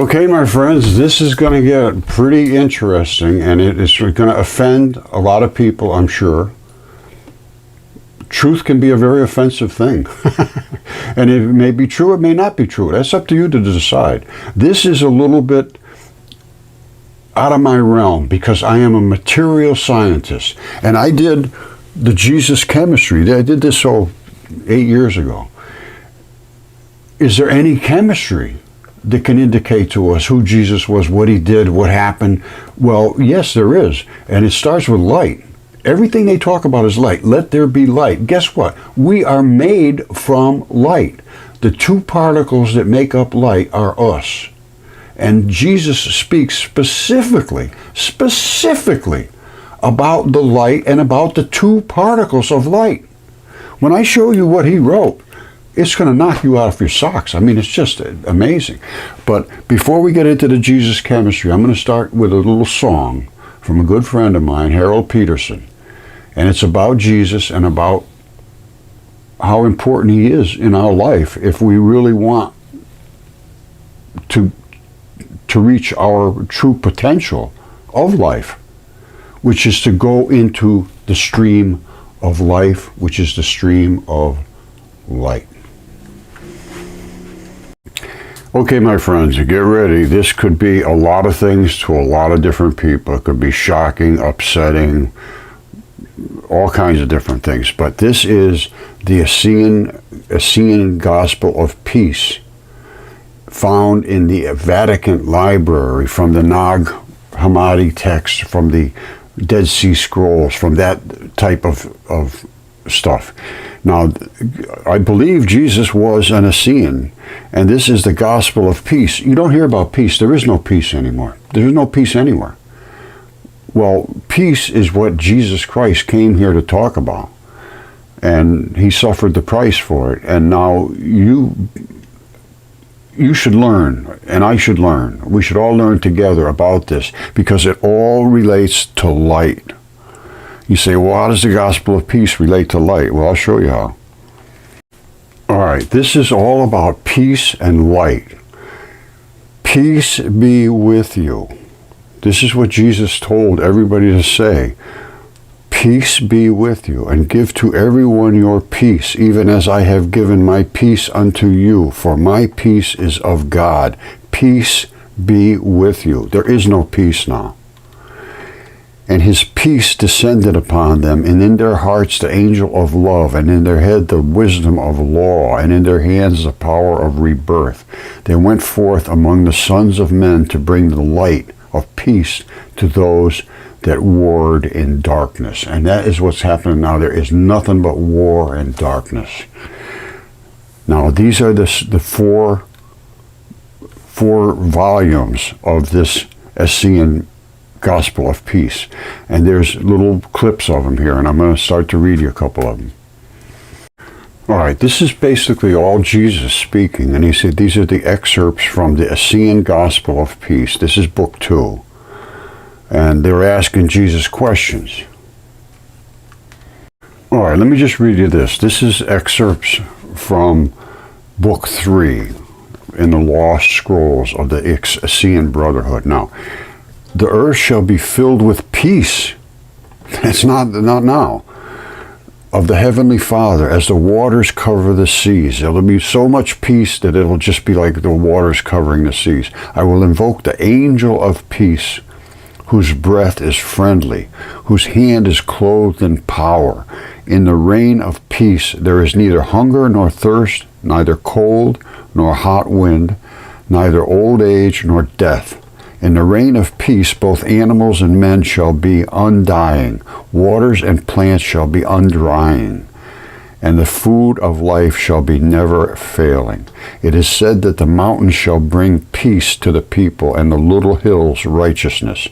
Okay, my friends, this is going to get pretty interesting, and it is going to offend a lot of people, I'm sure. Truth can be a very offensive thing. And it may be true, it may not be true. That's up to you to decide. This is a little bit out of my realm because I am a material scientist. And I did the Jesus chemistry. I did this 8 years ago. Is there any chemistry that can indicate to us who Jesus was, what he did, what happened? Well, yes, there is. And it starts with light. Everything they talk about is light. Let there be light. Guess what? We are made from light. The two particles that make up light are us. And Jesus speaks specifically about the light and about the two particles of light. When I show you what he wrote, it's going to knock you out of your socks. I mean, it's just amazing. But before we get into the Jesus chemistry, I'm going to start with a little song from a good friend of mine, Harold Peterson. And it's about Jesus and about how important he is in our life if we really want to reach our true potential of life, which is to go into the stream of life, which is the stream of light. Okay, my friends, get ready. This could be a lot of things to a lot of different people. It could be shocking, upsetting, all kinds of different things. But this is the Essene Gospel of Peace, found in the Vatican Library, from the Nag Hammadi text, from the Dead Sea Scrolls, from that type of stuff. Now, I believe Jesus was an Essene, and this is the gospel of peace. You don't hear about peace. There is no peace anymore. There is no peace anywhere. Well, peace is what Jesus Christ came here to talk about, and he suffered the price for it. And now you should learn, and I should learn. We should all learn together about this, because it all relates to light. You say, well, how does the gospel of peace relate to light? Well, I'll show you how. All right, this is all about peace and light. Peace be with you. This is what Jesus told everybody to say. Peace be with you, and give to everyone your peace, even as I have given my peace unto you, for my peace is of God. Peace be with you. There is no peace now. And his peace descended upon them, and in their hearts the angel of love, and in their head the wisdom of law, and in their hands the power of rebirth. They went forth among the sons of men to bring the light of peace to those that warred in darkness. And that is what's happening now. There is nothing but war and darkness. Now, these are the four volumes of this Essene Gospel of Peace. And there's little clips of them here, and I'm going to start to read you a couple of them. All right, this is basically all Jesus speaking, and he said these are the excerpts from the Essene Gospel of Peace. This is book 2, and they're asking Jesus questions. All right, let me just read you this. This is excerpts from book 3 in the Lost Scrolls of the Essene Brotherhood. Now, the earth shall be filled with peace. It's not now. Of the Heavenly Father, as the waters cover the seas. There'll be so much peace that it'll just be like the waters covering the seas. I will invoke the angel of peace, whose breath is friendly, whose hand is clothed in power. In the reign of peace there is neither hunger nor thirst, neither cold nor hot wind, neither old age nor death. In the reign of peace, both animals and men shall be undying, waters and plants shall be undrying, and the food of life shall be never failing. It is said that the mountains shall bring peace to the people, and the little hills righteousness.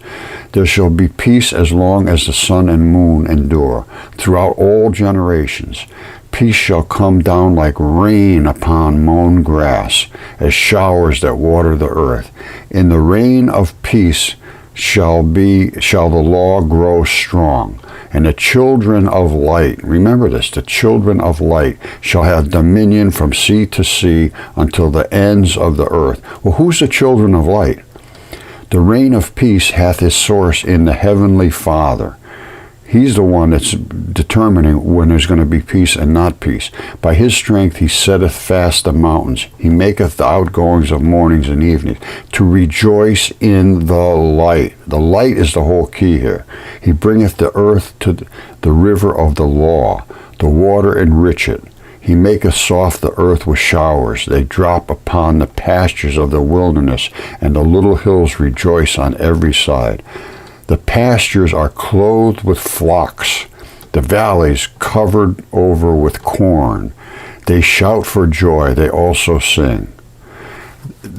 There shall be peace as long as the sun and moon endure, throughout all generations. Peace shall come down like rain upon mown grass, as showers that water the earth. In the reign of peace shall the law grow strong. And the children of light, remember this, the children of light shall have dominion from sea to sea until the ends of the earth. Well, who's the children of light? The reign of peace hath its source in the heavenly Father. He's the one that's determining when there's going to be peace and not peace. By his strength he setteth fast the mountains. He maketh the outgoings of mornings and evenings to rejoice in the light. The light is the whole key here. He bringeth the earth to the river of the law. The water enrich it. He maketh soft the earth with showers. They drop upon the pastures of the wilderness, and the little hills rejoice on every side. The pastures are clothed with flocks, the valleys covered over with corn. They shout for joy, they also sing.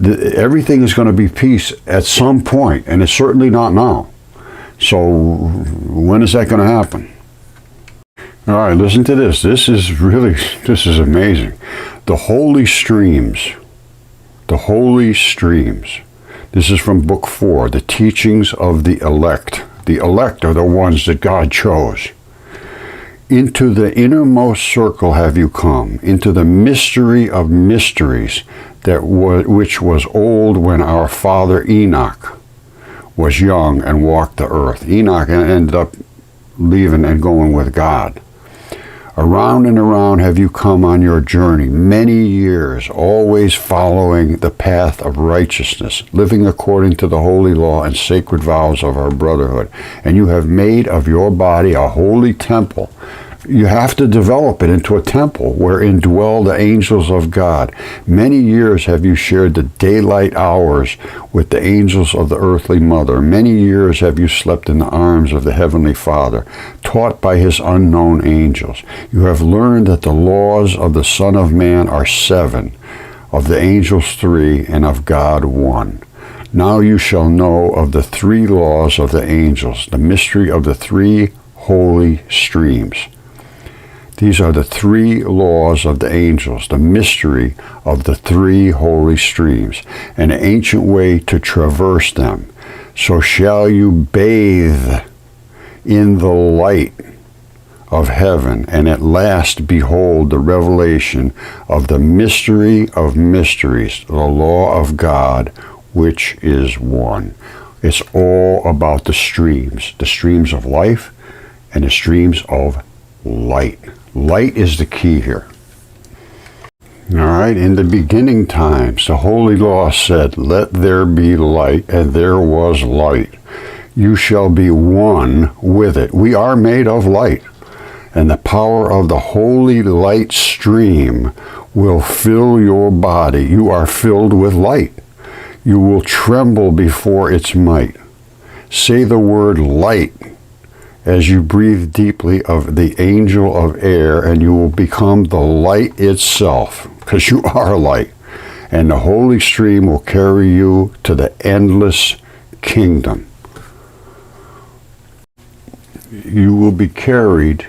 Everything is going to be peace at some point, and it's certainly not now. So when is that going to happen? All right, listen to this. This is amazing. The holy streams. The holy streams. This is from Book 4, the teachings of the elect. The elect are the ones that God chose. Into the innermost circle have you come, into the mystery of mysteries, which was old when our father Enoch was young and walked the earth. Enoch ended up leaving and going with God. Around and around have you come on your journey, many years, always following the path of righteousness, living according to the holy law and sacred vows of our brotherhood. And you have made of your body a holy temple. You have to develop it into a temple wherein dwell the angels of God. Many years have you shared the daylight hours with the angels of the earthly mother. Many years have you slept in the arms of the heavenly Father, taught by his unknown angels. You have learned that the laws of the Son of Man are 7, of the angels 3, and of God 1. Now you shall know of the 3 laws of the angels, the mystery of the 3 holy streams. These are the 3 laws of the angels, the mystery of the 3 holy streams, an ancient way to traverse them. So shall you bathe in the light of heaven, and at last behold the revelation of the mystery of mysteries, the law of God, which is one. It's all about the streams of life and the streams of light. Light is the key here. All right, in the beginning times, the holy law said, let there be light, and there was light. You shall be one with it. We are made of light, and the power of the holy light stream will fill your body. You are filled with light. You will tremble before its might. Say the word light as you breathe deeply of the angel of air, and you will become the light itself, because you are light. And the holy stream will carry you to the endless kingdom. You will be carried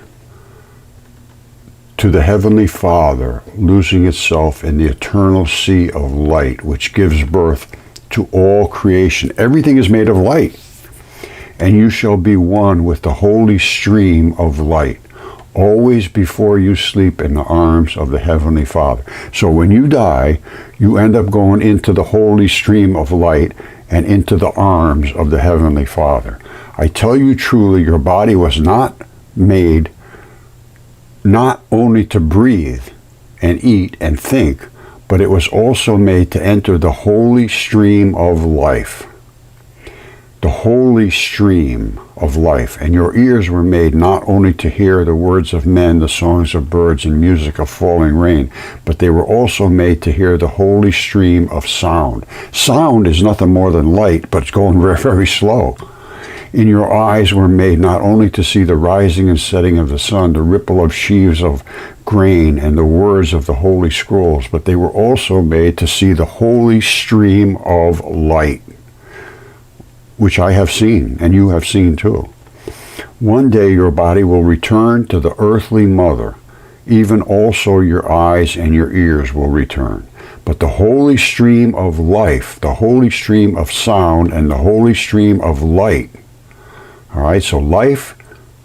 to the Heavenly Father, losing itself in the eternal sea of light, which gives birth to all creation. Everything is made of light. And you shall be one with the holy stream of light, always before you sleep in the arms of the Heavenly Father. So when you die, you end up going into the holy stream of light and into the arms of the Heavenly Father. I tell you truly, your body was not made not only to breathe and eat and think, but it was also made to enter the holy stream of life. The holy stream of life. And your ears were made not only to hear the words of men, the songs of birds, and music of falling rain, but they were also made to hear the holy stream of sound. Sound is nothing more than light, but it's going very, very slow. In your eyes were made not only to see the rising and setting of the sun, the ripple of sheaves of grain, and the words of the holy scrolls, but they were also made to see the holy stream of light, which I have seen, and you have seen too. One day your body will return to the earthly mother. Even also your eyes and your ears will return. But the holy stream of life, the holy stream of sound, and the holy stream of light. All right, so life,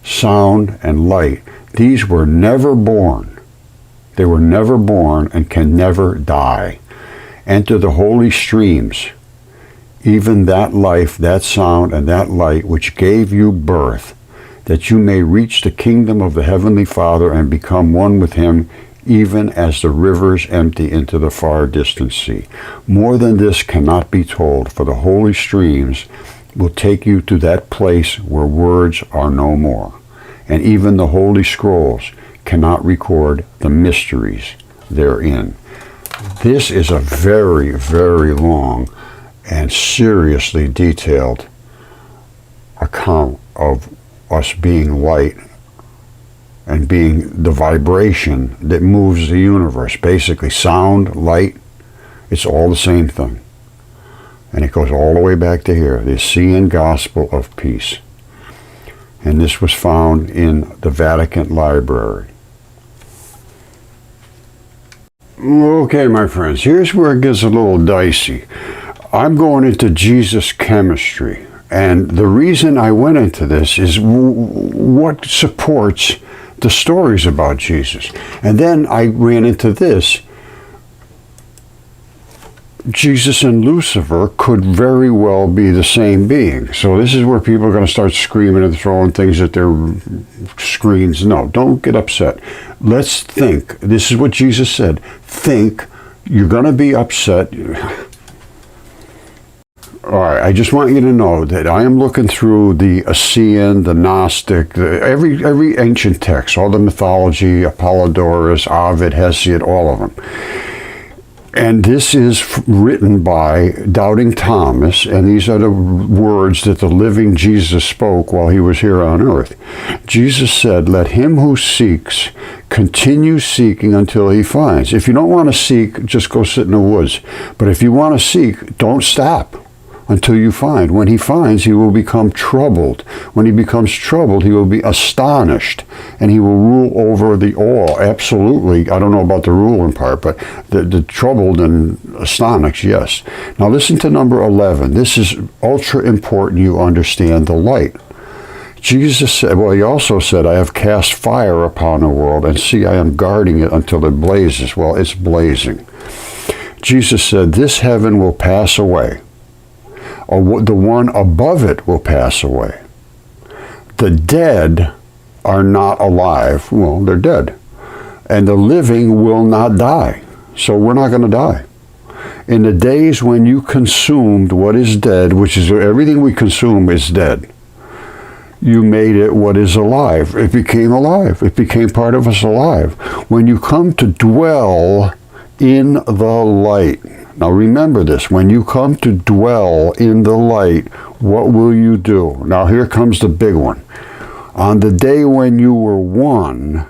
sound, and light. These were never born. They were never born and can never die. Enter the holy streams. Even that life, that sound, and that light which gave you birth, that you may reach the kingdom of the Heavenly Father and become one with Him, even as the rivers empty into the far distant sea. More than this cannot be told, for the holy streams will take you to that place where words are no more, and even the holy scrolls cannot record the mysteries therein. This is a very, very long and seriously detailed account of us being light and being the vibration that moves the universe. Basically, sound, light, it's all the same thing. And it goes all the way back to here, the Essean Gospel of Peace. And this was found in the Vatican Library. Okay, my friends, here's where it gets a little dicey. I'm going into Jesus chemistry. And the reason I went into this is what supports the stories about Jesus. And then I ran into this. Jesus and Lucifer could very well be the same being. So this is where people are going to start screaming and throwing things at their screens. No, don't get upset. Let's think. This is what Jesus said. Think. You're going to be upset. All right, I just want you to know that I am looking through the Essean, the Gnostic, every ancient text, all the mythology, Apollodorus, Ovid, Hesiod, all of them. And this is written by Doubting Thomas, and these are the words that the living Jesus spoke while he was here on earth. Jesus said, "Let him who seeks continue seeking until he finds." If you don't want to seek, just go sit in the woods. But if you want to seek, don't stop until you find. When he finds, he will become troubled. When he becomes troubled, he will be astonished, and he will rule over the all. Absolutely. I don't know about the ruling part, but the troubled and astonished, yes. Now listen to number 11. This is ultra important you understand the light. Jesus said, well, he also said, "I have cast fire upon the world, and see, I am guarding it until it blazes." Well, it's blazing. Jesus said, "This heaven will pass away. The one above it will pass away. The dead are not alive." Well, they're dead. "And the living will not die." So we're not going to die. "In the days when you consumed what is dead," which is everything we consume is dead, "you made it what is alive." It became alive. It became part of us alive. "When you come to dwell in the light." Now remember this, when you come to dwell in the light, what will you do? Now here comes the big one. "On the day when you were one,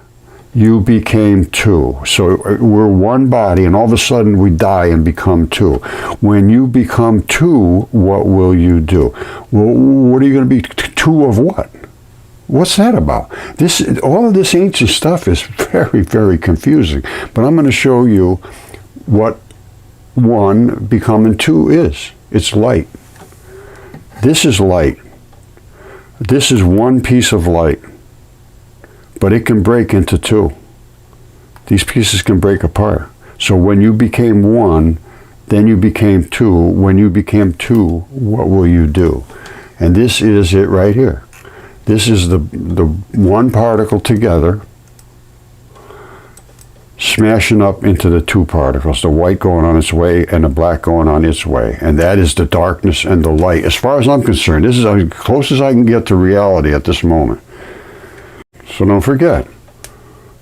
you became two." So we're one body, and all of a sudden we die and become two. When you become two, what will you do? Well, what are you going to be? Two of what? What's that about? All of this ancient stuff is very, very confusing. But I'm going to show you what one becoming two is. It's light. This is light. This is one piece of light, but it can break into two. These pieces can break apart. So when you became one, then you became two. When you became two, what will you do? And this is it right here. This is the one particle together, smashing up into the two particles, the white going on its way and the black going on its way. And that is the darkness and the light. As far as I'm concerned, this is as close as I can get to reality at this moment. So don't forget,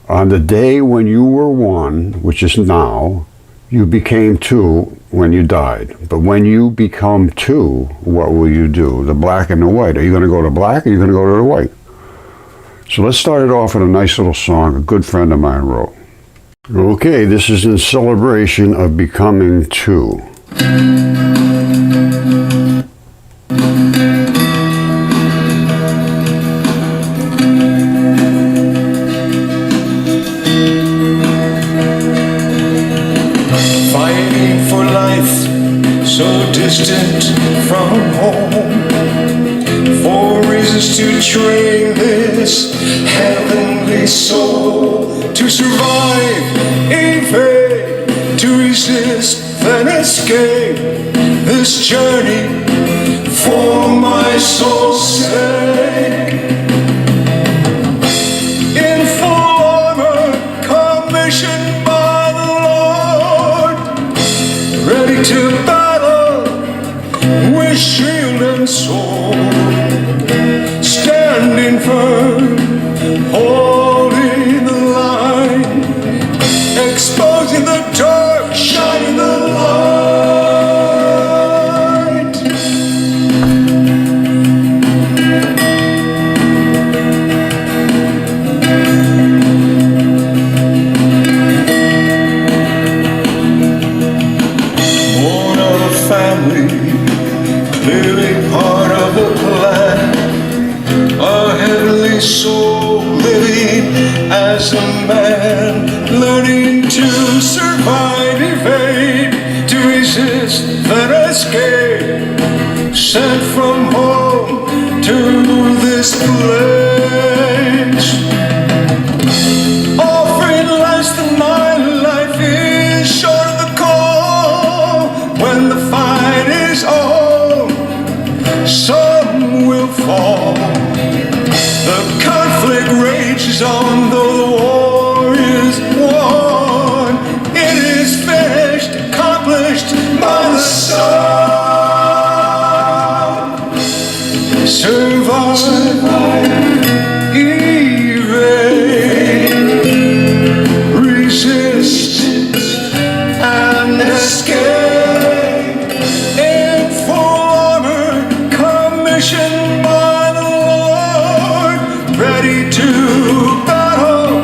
on the day when you were one, which is now, you became two when you died. But when you become two, what will you do? The black and the white. Are you going to go to black or are you going to go to the white? So let's start it off with a nice little song a good friend of mine wrote. Okay, this is in celebration of becoming two. Fighting distant from home, for reasons to train this heavenly soul to survive, evade, to resist and escape this journey for my soul's sake. In full armor, commissioned by the Lord, ready to battle with shield and sword, standing firm, holding the line, exposing the dark, shining the light. Born of a family, clearly part of the plan, a heavenly soul living as a man, learning to survive, evade, to resist and escape, sent from home to this place. Offering less than my life is short of the call. When the fight is on, some will fall. The conflict rages on, though the war is won. It is finished, accomplished by the Son. Survive, evade, resist, and escape. In full armor, commissioned by the Lord, ready to battle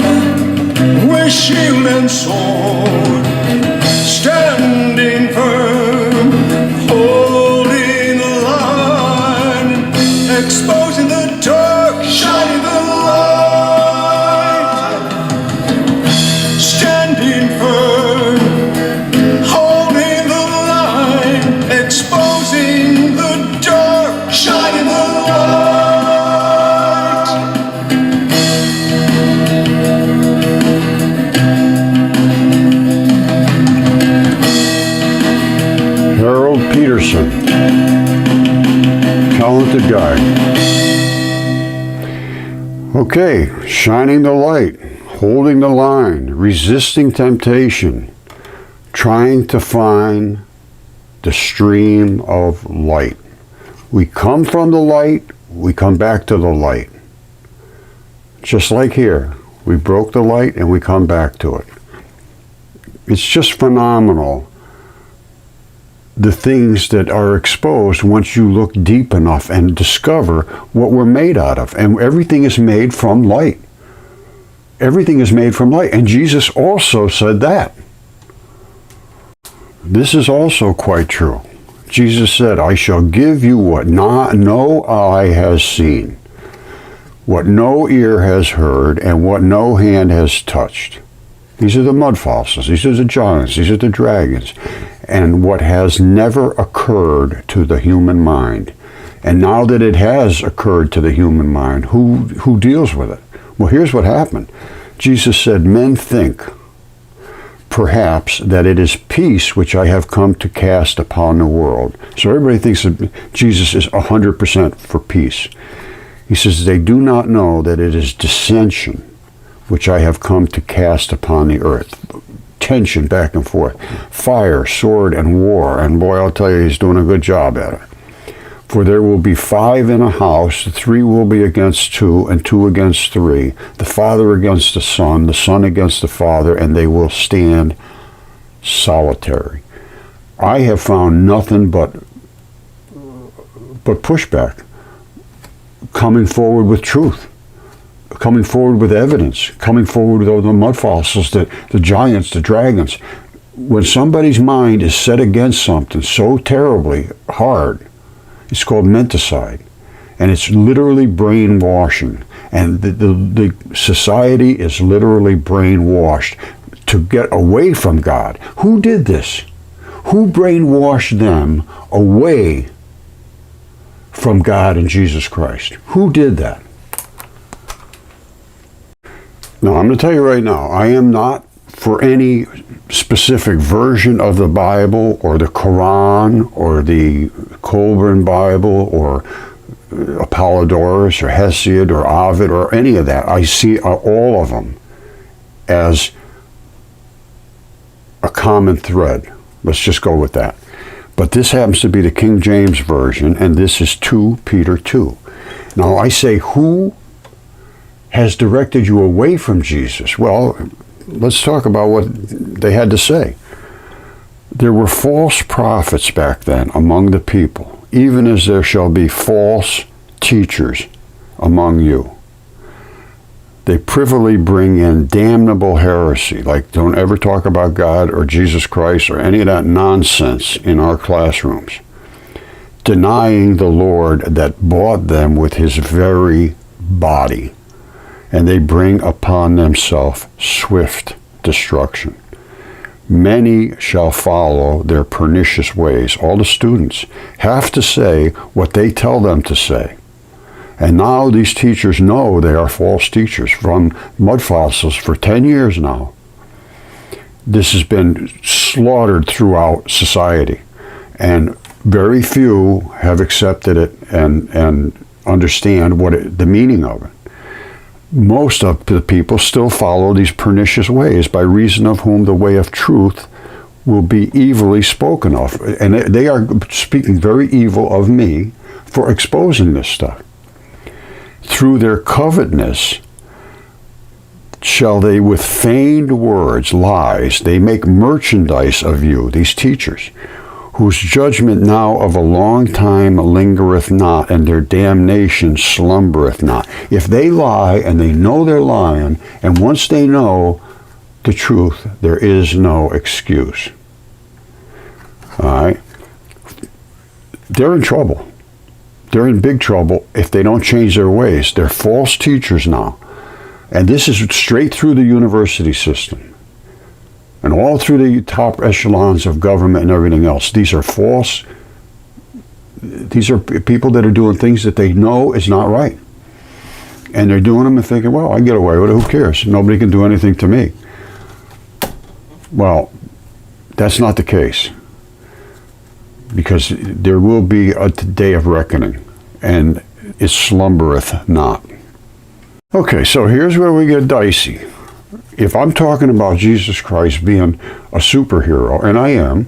with shield and sword, standing firm, holding the line, exposing the dark, shining the light, standing firm, holding the line, exposing the dark, shining the light. Harold Peterson, talented guy. Okay, shining the light, holding the line, resisting temptation, trying to find the stream of light. We come from the light, we come back to the light. Just like here, we broke the light and we come back to it. It's just phenomenal, the things that are exposed once you look deep enough and discover what we're made out of. And everything is made from light. Everything is made from light. And Jesus also said that. This is also quite true. Jesus said, I shall give you what no eye has seen, what no ear has heard, and what no hand has touched. These are the Mudfossils, these are the giants, these are the dragons, and what has never occurred to the human mind. And now that it has occurred to the human mind, who deals with it? Well, here's what happened. Jesus said, men think perhaps that it is peace which I have come to cast upon the world. So everybody thinks that Jesus is 100% for peace. He says, they do not know that it is dissension which I have come to cast upon the earth. Tension back and forth. Fire, sword, and war. And boy, I'll tell you, he's doing a good job at it. For there will be 5 in a house, 3 will be against 2, and 2 against 3. The father against the son against the father, and they will stand solitary. I have found nothing but pushback. Coming forward with truth. Coming forward with evidence. Coming forward with all the Mudfossils, the giants, the dragons. When somebody's mind is set against something so terribly hard, it's called menticide, and it's literally brainwashing. And the society is literally brainwashed to get away from God. Who did this? Who brainwashed them away from God and Jesus Christ? Who did that? Now, I'm going to tell you right now, I am not for any specific version of the Bible or the Quran or the Colburn Bible or Apollodorus or Hesiod or Ovid or any of that. I see all of them as a common thread. Let's just go with that. But this happens to be the King James Version, and this is 2 Peter 2. Now I say, who has directed you away from Jesus? Well, let's talk about what they had to say. There were false prophets back then among the people, even as there shall be false teachers among you. They privily bring in damnable heresy, like don't ever talk about God or Jesus Christ or any of that nonsense in our classrooms, denying the Lord that bought them with his very body, and they bring upon themselves swift destruction. Many shall follow their pernicious ways. All the students have to say what they tell them to say. And now these teachers know they are false teachers. From Mudfossils for 10 years now, this has been slaughtered throughout society. And very few have accepted it and understand the meaning of it. Most of the people still follow these pernicious ways, by reason of whom the way of truth will be evilly spoken of. And they are speaking very evil of me for exposing this stuff. Through their covetousness shall they with feigned words, lies, they make merchandise of you, these teachers, whose judgment now of a long time lingereth not, and their damnation slumbereth not. If they lie and they know they're lying, and once they know the truth, there is no excuse. All right? They're in trouble. They're in big trouble if they don't change their ways. They're false teachers now. And this is straight through the university system and all through the top echelons of government and everything else. These are false. These are people that are doing things that they know is not right. And they're doing them and thinking, well, I can get away with it. Who cares? Nobody can do anything to me. Well, that's not the case. Because there will be a day of reckoning, and it slumbereth not. Okay, so here's where we get dicey. If I'm talking about Jesus Christ being a superhero, and I am,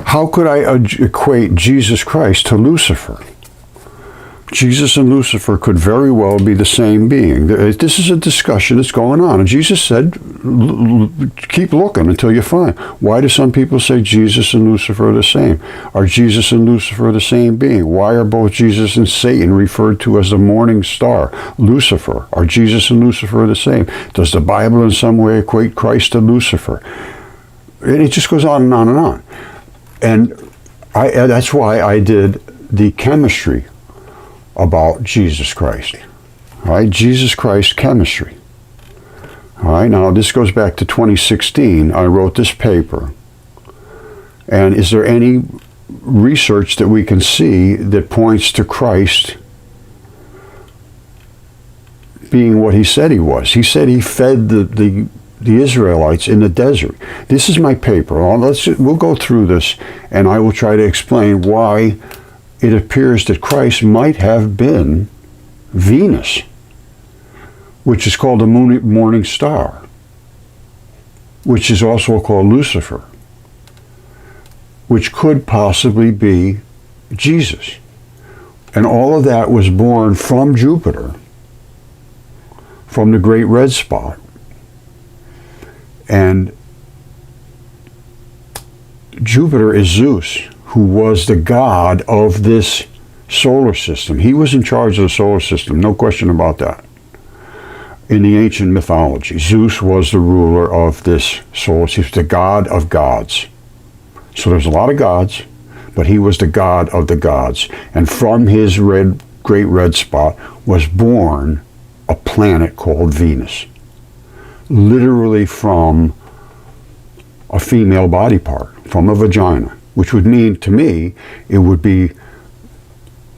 how could I equate Jesus Christ to Lucifer? Jesus and Lucifer could very well be the same being. This is a discussion that's going on. And Jesus said, keep looking until you find. Why do some people say Jesus and Lucifer are the same? Are Jesus and Lucifer the same being? Why are both Jesus and Satan referred to as the morning star? Lucifer. Are Jesus and Lucifer the same? Does the Bible in some way equate Christ to Lucifer? And it just goes on and on and on. And that's why I did the chemistry about Jesus Christ. All right, Jesus Christ chemistry. All right, now this goes back to 2016. I wrote this paper. And is there any research that we can see that points to Christ being what he said he was? He said he fed the Israelites in the desert. This is my paper. We'll go through this, and I will try to explain why it appears that Christ might have been Venus, which is called the morning star, which is also called Lucifer, which could possibly be Jesus. And all of that was born from Jupiter, from the great red spot. And Jupiter is Zeus, who was the god of this solar system. He was in charge of the solar system, no question about that. In the ancient mythology, Zeus was the ruler of this solar system, the god of gods. So there's a lot of gods, but he was the god of the gods. And from his great red spot was born a planet called Venus. Literally from a female body part, from a vagina, which would mean, to me, it would be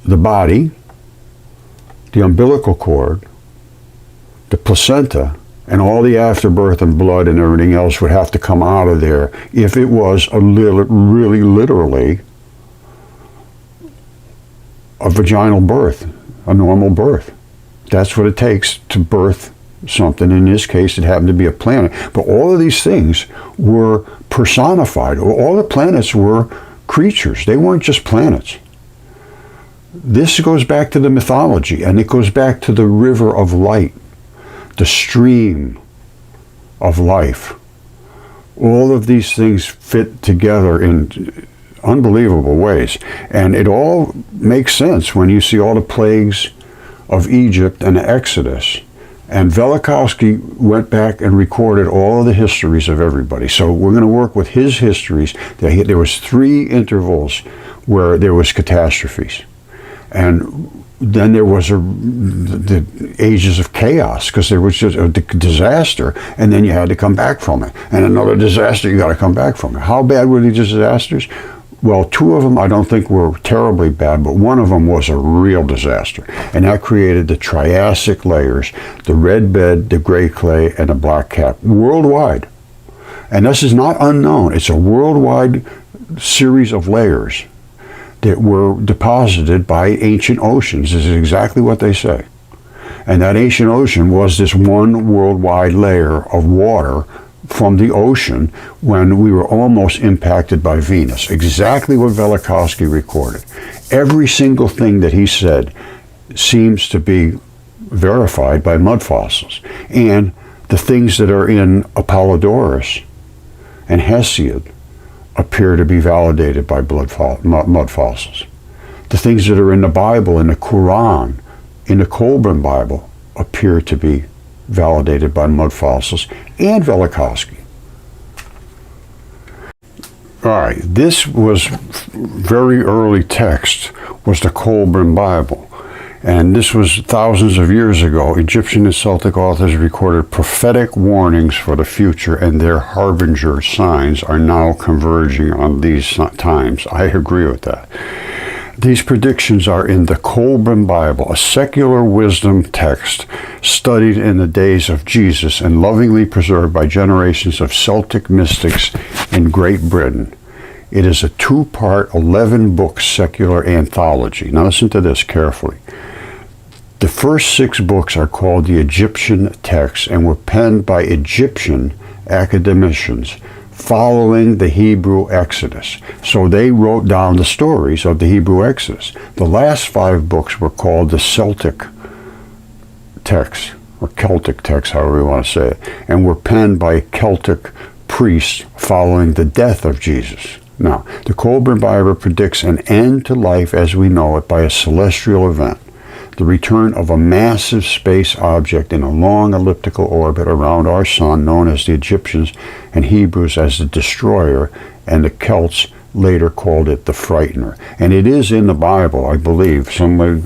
the body, the umbilical cord, the placenta, and all the afterbirth and blood and everything else would have to come out of there if it was really literally a vaginal birth, a normal birth. That's what it takes to birth something. In this case, it happened to be a planet. But all of these things were personified. All the planets were creatures. They weren't just planets. This goes back to the mythology, and it goes back to the river of light, the stream of life. All of these things fit together in unbelievable ways. And it all makes sense when you see all the plagues of Egypt and the Exodus. And Velikovsky went back and recorded all of the histories of everybody. So we're going to work with his histories. There was 3 intervals where there was catastrophes. And then there was the ages of chaos, because there was just a disaster, and then you had to come back from it. And another disaster, you got to come back from it. How bad were these disasters? Well, 2 of them I don't think were terribly bad, but one of them was a real disaster. And that created the Triassic layers, the red bed, the gray clay, and the black cap, worldwide. And this is not unknown. It's a worldwide series of layers that were deposited by ancient oceans. This is exactly what they say. And that ancient ocean was this one worldwide layer of water from the ocean when we were almost impacted by Venus. Exactly what Velikovsky recorded. Every single thing that he said seems to be verified by mud fossils. And the things that are in Apollodorus and Hesiod appear to be validated by mud fossils. The things that are in the Bible, in the Quran, in the Kolbrin Bible, appear to be validated by mud fossils and Velikovsky. All right, this was very early text, was the Kolbrin Bible. And this was thousands of years ago. Egyptian and Celtic authors recorded prophetic warnings for the future, and their harbinger signs are now converging on these times. I agree with that. These predictions are in the Kolbrin Bible, a secular wisdom text studied in the days of Jesus and lovingly preserved by generations of Celtic mystics in Great Britain. It is a 2-part, 11-book secular anthology. Now listen to this carefully. The first 6 books are called the Egyptian texts and were penned by Egyptian academicians following the Hebrew Exodus. So they wrote down the stories of the Hebrew Exodus. The last 5 books were called the Celtic texts, or Celtic texts, however you want to say it, and were penned by Celtic priests following the death of Jesus. Now, the Kolbrin Bible predicts an end to life as we know it by a celestial event, the return of a massive space object in a long elliptical orbit around our sun, known as the Egyptians and Hebrews as the Destroyer, and the Celts later called it the Frightener. And it is in the Bible, I believe. Somebody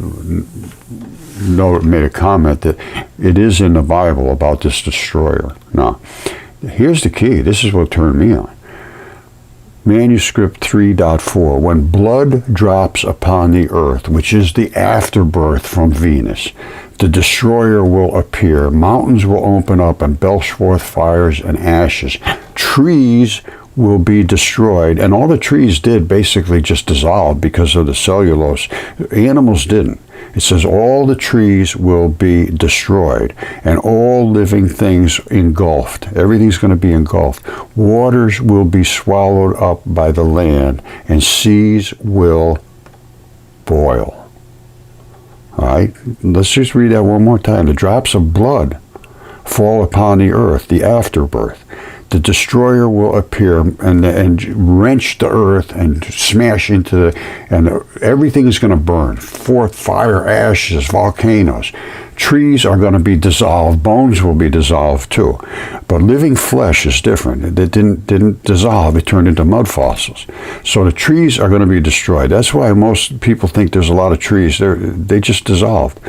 made a comment that it is in the Bible about this Destroyer. Now, here's the key. This is what turned me on. Manuscript 3.4, when blood drops upon the earth, which is the afterbirth from Venus, the Destroyer will appear, mountains will open up and belch forth fires and ashes, trees will be destroyed, and all the trees did basically just dissolve because of the cellulose. Animals didn't. It says all the trees will be destroyed and all living things engulfed. Everything's going to be engulfed. Waters will be swallowed up by the land and seas will boil. All right, let's just read that one more time. The drops of blood fall upon the earth, the afterbirth. The Destroyer will appear and wrench the earth and smash into and everything is going to burn forth fire, ashes, volcanoes. Trees are going to be dissolved. Bones will be dissolved too. But living flesh is different. It didn't dissolve. It turned into mud fossils. So the trees are going to be destroyed. That's why most people think there's a lot of trees. They just dissolved.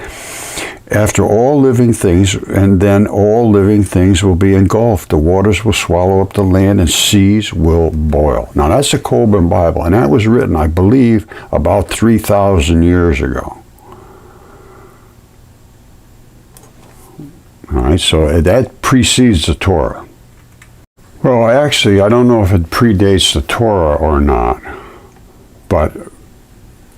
After all living things, and then all living things will be engulfed. The waters will swallow up the land, and seas will boil. Now that's the Colburn Bible, and that was written, I believe, about 3,000 years ago. All right, so that precedes the Torah. Well, actually, I don't know if it predates the Torah or not, but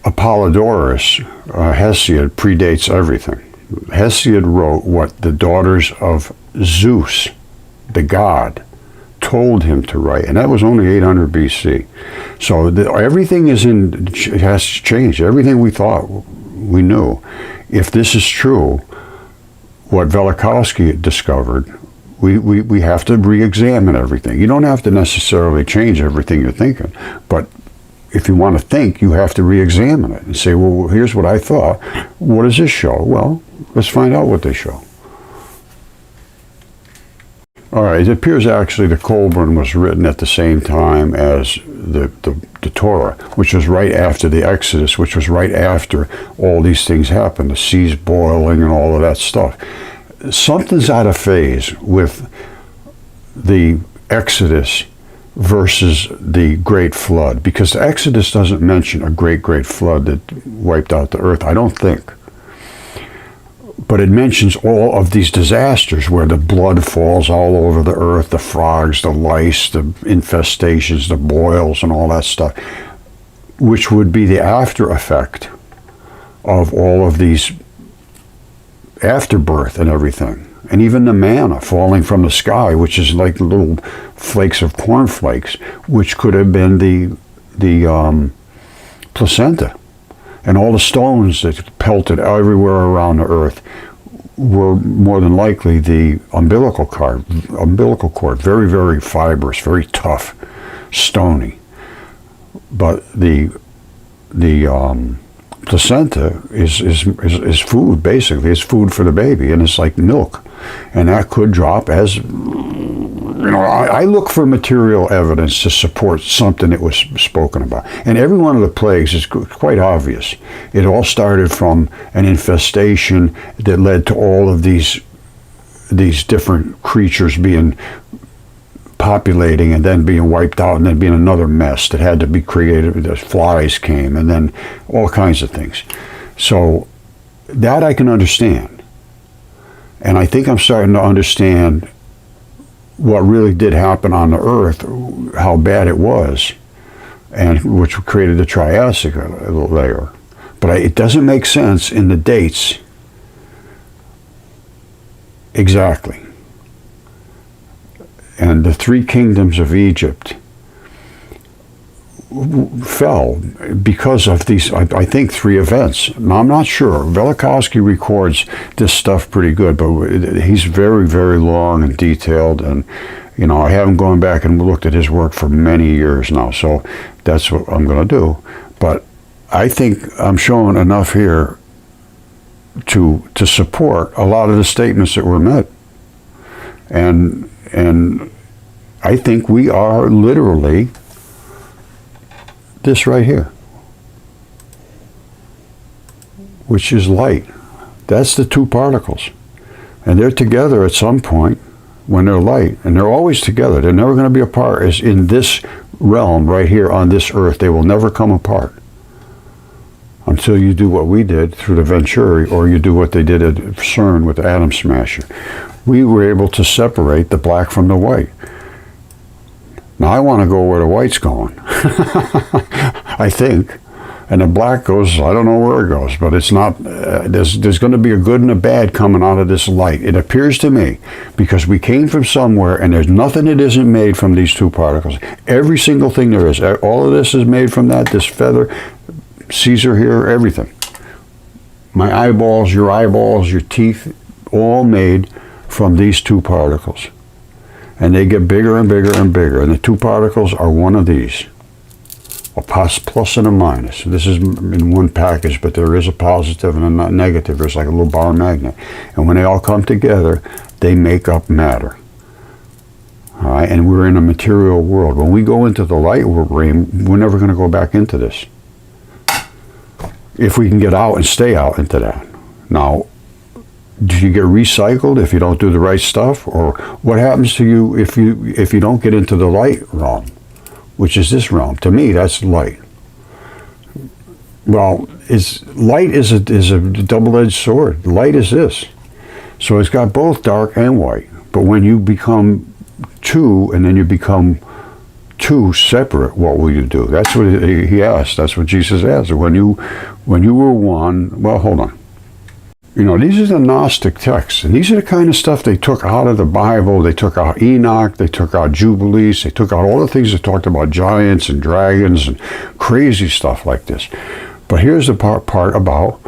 Apollodorus, Hesiod, predates everything. Hesiod wrote what the daughters of Zeus, the god, told him to write, and that was only 800 BC. So everything has changed. Everything we thought we knew. If this is true, what Velikovsky discovered, we have to re-examine everything. You don't have to necessarily change everything you're thinking, but if you want to think, you have to re-examine it and say, well, here's what I thought. What does this show? Well, let's find out what they show. All right, it appears actually the Colburn was written at the same time as the Torah, which was right after the Exodus, which was right after all these things happened, the seas boiling and all of that stuff. Something's out of phase with the Exodus versus the Great Flood, because the Exodus doesn't mention a great flood that wiped out the earth, I don't think. But it mentions all of these disasters where the blood falls all over the earth, the frogs, the lice, the infestations, the boils, and all that stuff, which would be the after effect of all of these afterbirth and everything. And even the manna falling from the sky, which is like little flakes of cornflakes, which could have been the placenta. And all the stones that pelted everywhere around the earth were more than likely the umbilical cord, very, very fibrous, very tough, stony. But the placenta is food, basically. It's food for the baby, and it's like milk. And that could drop as, I look for material evidence to support something that was spoken about. And every one of the plagues is quite obvious. It all started from an infestation that led to all of these different creatures being populating and then being wiped out and then being another mess that had to be created. The flies came and then all kinds of things. So that I can understand. And I think I'm starting to understand what really did happen on the earth, how bad it was, and which created the Triassic layer. But it doesn't make sense in the dates exactly. And the three kingdoms of Egypt fell because of these, I think, three events. Now, I'm not sure. Velikovsky records this stuff pretty good, but he's very, very long and detailed, and I haven't gone back and looked at his work for many years now, so that's what I'm going to do. But I think I'm showing enough here to support a lot of the statements that were made. And I think we are literally this right here, which is light. That's the two particles. And they're together at some point when they're light. And they're always together. They're never going to be apart. As in this realm right here on this earth, they will never come apart until you do what we did through the Venturi, or you do what they did at CERN with the atom smasher. We were able to separate the black from the white. Now I want to go where the white's going, I think, and the black goes, I don't know where it goes, but it's not, there's going to be a good and a bad coming out of this light. It appears to me, because we came from somewhere, and there's nothing that isn't made from these two particles. Every single thing there is, all of this is made from that, this feather, Caesar here, everything. My eyeballs, your teeth, all made from these two particles. And they get bigger and bigger and bigger. And the two particles are one of these. A plus and a minus. This is in one package, but there is a positive and a negative. There's like a little bar magnet. And when they all come together, they make up matter. All right? And we're in a material world. When we go into the light realm, we're never going to go back into this. If we can get out and stay out into that. Now, Do you get recycled if you don't do the right stuff? Or what happens to you if you don't get into the light realm, which is this realm? To me, that's light. Well, light is a double-edged sword. Light is this. So it's got both dark and white. But when you become two, and then you become two separate, what will you do? That's what he asked. That's what Jesus asked. When you were one, well, hold on. You know, these are the Gnostic texts, and these are the kind of stuff they took out of the Bible. They took out Enoch, they took out Jubilees, they took out all the things that talked about giants and dragons and crazy stuff like this. But here's the part about,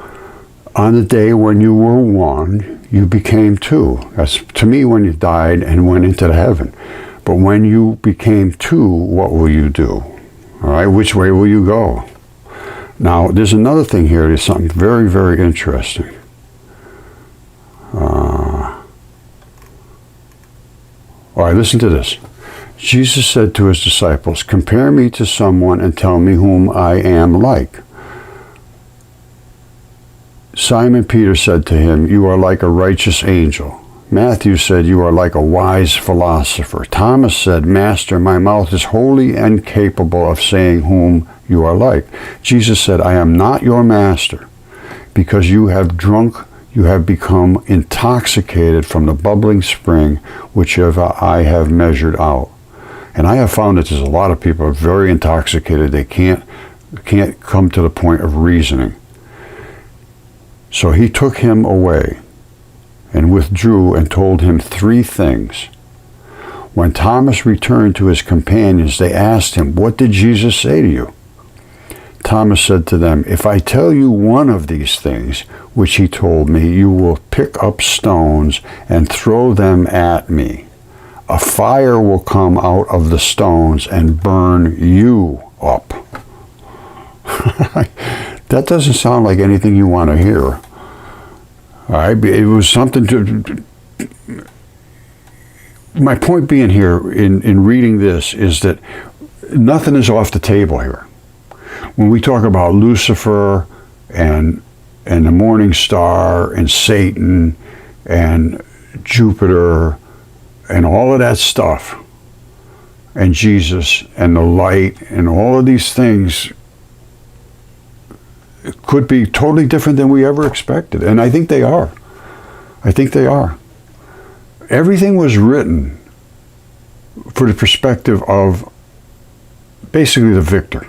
on the day when you were one, you became two. That's, to me, when you died and went into the heaven. But when you became two, what will you do? All right, which way will you go? Now, there's another thing here. There's something very, very interesting. All right, listen to this. Jesus said to his disciples, "Compare me to someone and tell me whom I am like." Simon Peter said to him, "You are like a righteous angel." Matthew said, "You are like a wise philosopher." Thomas said, "Master, my mouth is wholly incapable of saying whom you are like." Jesus said, "I am not your master, because you have become intoxicated from the bubbling spring which I have measured out. And I have found that there's a lot of people who are very intoxicated. They can't come to the point of reasoning. So he took him away and withdrew and told him 3 things. When Thomas returned to his companions, they asked him, "What did Jesus say to you?" Thomas said to them, "If I tell you one of these things which he told me, you will pick up stones and throw them at me. A fire will come out of the stones and burn you up." That doesn't sound like anything you want to hear. All right, it was something to... My point being here in reading this is that nothing is off the table here. When we talk about Lucifer and the morning star and Satan and Jupiter and all of that stuff and Jesus and the light and all of these things could be totally different than we ever expected. And I think they are. I think they are. Everything was written for the perspective of basically the victor.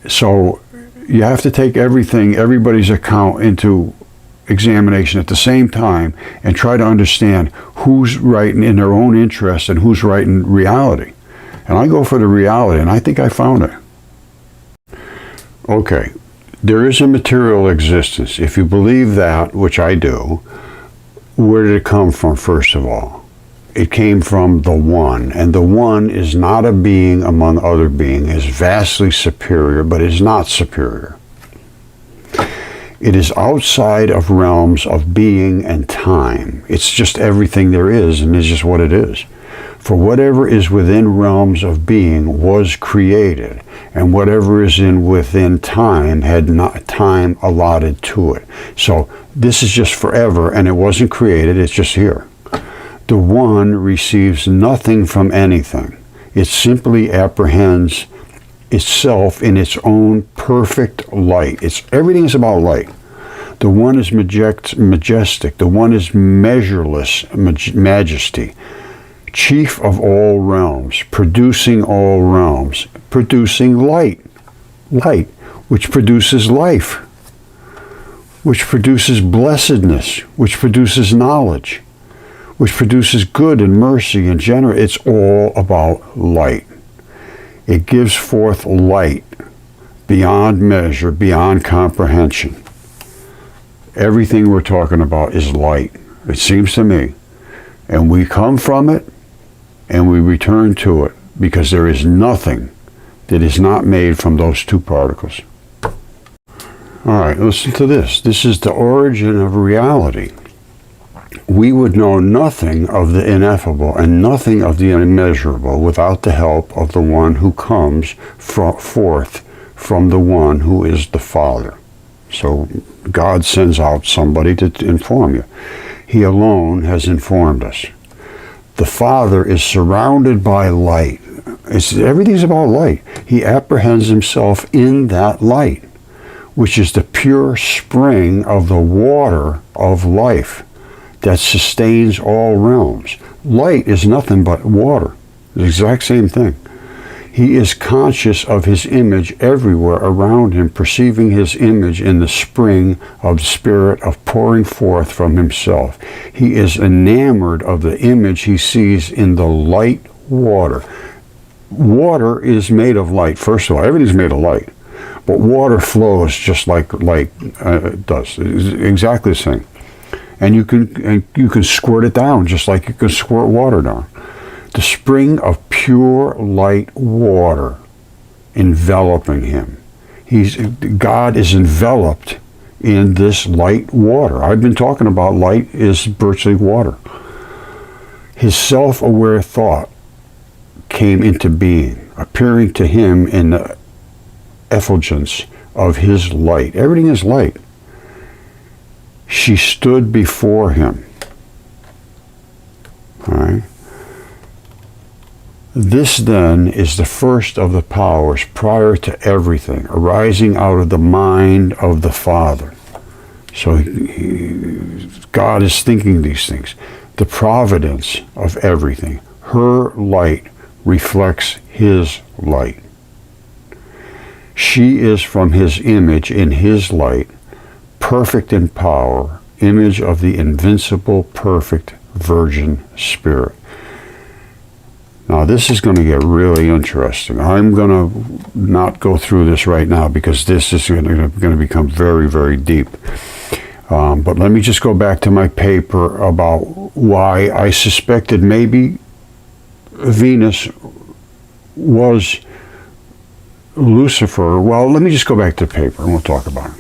So you have to take everybody's account into examination at the same time and try to understand who's right in their own interest and who's right in reality. And I go for the reality, and I think I found it. Okay, there is a material existence. If you believe that, which I do, where did it come from, first of all? It came from the One, and the One is not a being among other beings, is vastly superior, but is not superior. It is outside of realms of being and time. It's just everything there is, and it's just what it is. For whatever is within realms of being was created, and whatever is within time had not time allotted to it. So this is just forever, and it wasn't created, it's just here. The One receives nothing from anything. It simply apprehends itself in its own perfect light. Everything is about light. The One is majestic. The One is measureless majesty. Chief of all realms, producing all realms, producing light. Light, which produces life, which produces blessedness, which produces knowledge, which produces good and mercy and generosity. It's all about light. It gives forth light beyond measure, beyond comprehension. Everything we're talking about is light, it seems to me. And we come from it and we return to it, because there is nothing that is not made from those 2 particles. All right, listen to this. This is the origin of reality. We would know nothing of the ineffable and nothing of the immeasurable without the help of the One who comes forth from the One who is the Father. So God sends out somebody to inform you. He alone has informed us. The Father is surrounded by light. Everything's about light. He apprehends himself in that light, which is the pure spring of the water of life that sustains all realms. Light is nothing but water. The exact same thing. He is conscious of his image everywhere around him, perceiving his image in the spring of the Spirit of pouring forth from himself. He is enamored of the image he sees in the light water. Water is made of light. First of all, everything's made of light. But water flows just like light does. It's exactly the same. And you can squirt it down just like you can squirt water down. The spring of pure light water enveloping him. God is enveloped in this light water. I've been talking about light is virtually water. His self-aware thought came into being, appearing to him in the effulgence of his light. Everything is light. She stood before him. All right. This then is the first of the powers prior to everything, arising out of the mind of the Father. So God is thinking these things. The providence of everything. Her light reflects his light. She is from his image in his light, perfect in power, image of the invincible, perfect Virgin Spirit. Now this is going to get really interesting. I'm going to not go through this right now because this is going to become very, very deep. But let me just go back to my paper about why I suspected maybe Venus was Lucifer. Well, let me just go back to the paper and we'll talk about it.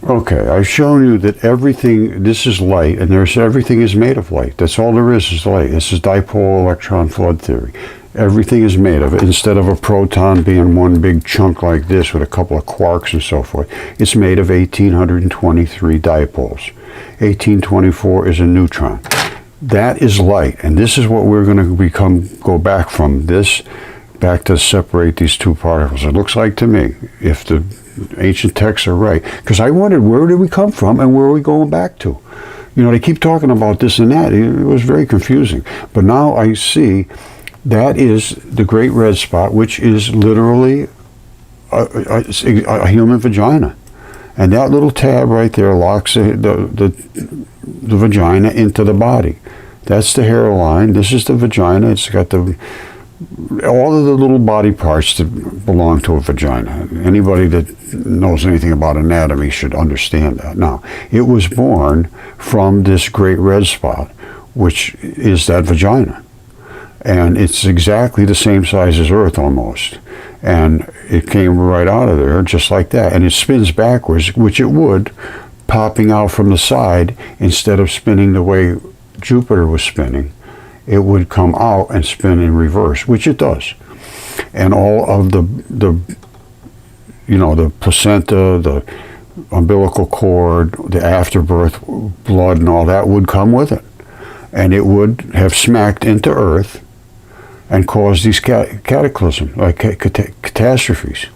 Okay, I've shown you that everything, this is light, and everything is made of light. That's all there is light. This is dipole electron flood theory. Everything is made of it. Instead of a proton being one big chunk like this with a couple of quarks and so forth, it's made of 1,823 dipoles. 1824 is a neutron. That is light, and this is what we're going to go back from this, back to separate these two particles. It looks like to me, if the ancient texts are right, because I wondered where did we come from and where are we going back to? You know, they keep talking about this and that. It was very confusing. But now I see that is the great red spot, which is literally a human vagina. And that little tab right there locks the vagina into the body. That's the hairline. This is the vagina. It's got all of the little body parts that belong to a vagina. Anybody that knows anything about anatomy should understand that. Now, it was born from this great red spot, which is that vagina. And it's exactly the same size as Earth almost. And it came right out of there just like that. And it spins backwards, which it would, popping out from the side instead of spinning the way Jupiter was spinning. It would come out and spin in reverse, which it does. And all of the placenta, the umbilical cord, the afterbirth blood and all that would come with it. And it would have smacked into Earth and caused these cataclysms, like catastrophes.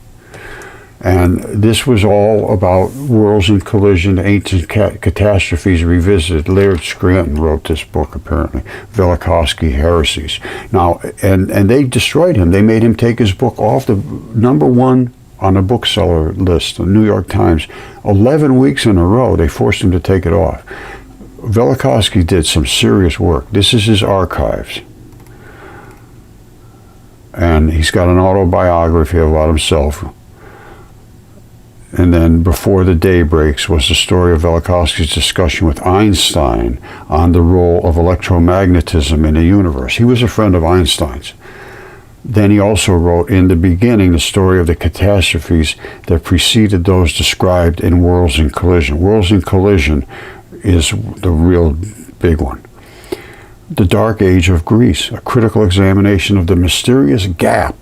And this was all about worlds in collision, ancient catastrophes revisited. Laird Scranton wrote this book, apparently, Velikovsky Heresies. Now, and they destroyed him. They made him take his book off the #1 on a bookseller list, the New York Times. 11 weeks in a row, they forced him to take it off. Velikovsky did some serious work. This is his archives. And he's got an autobiography about himself. And then Before the Day Breaks was the story of Velikovsky's discussion with Einstein on the role of electromagnetism in the universe. He was a friend of Einstein's. Then he also wrote In the Beginning the story of the catastrophes that preceded those described in Worlds in Collision. Worlds in Collision is the real big one. The Dark Age of Greece, a critical examination of the mysterious gap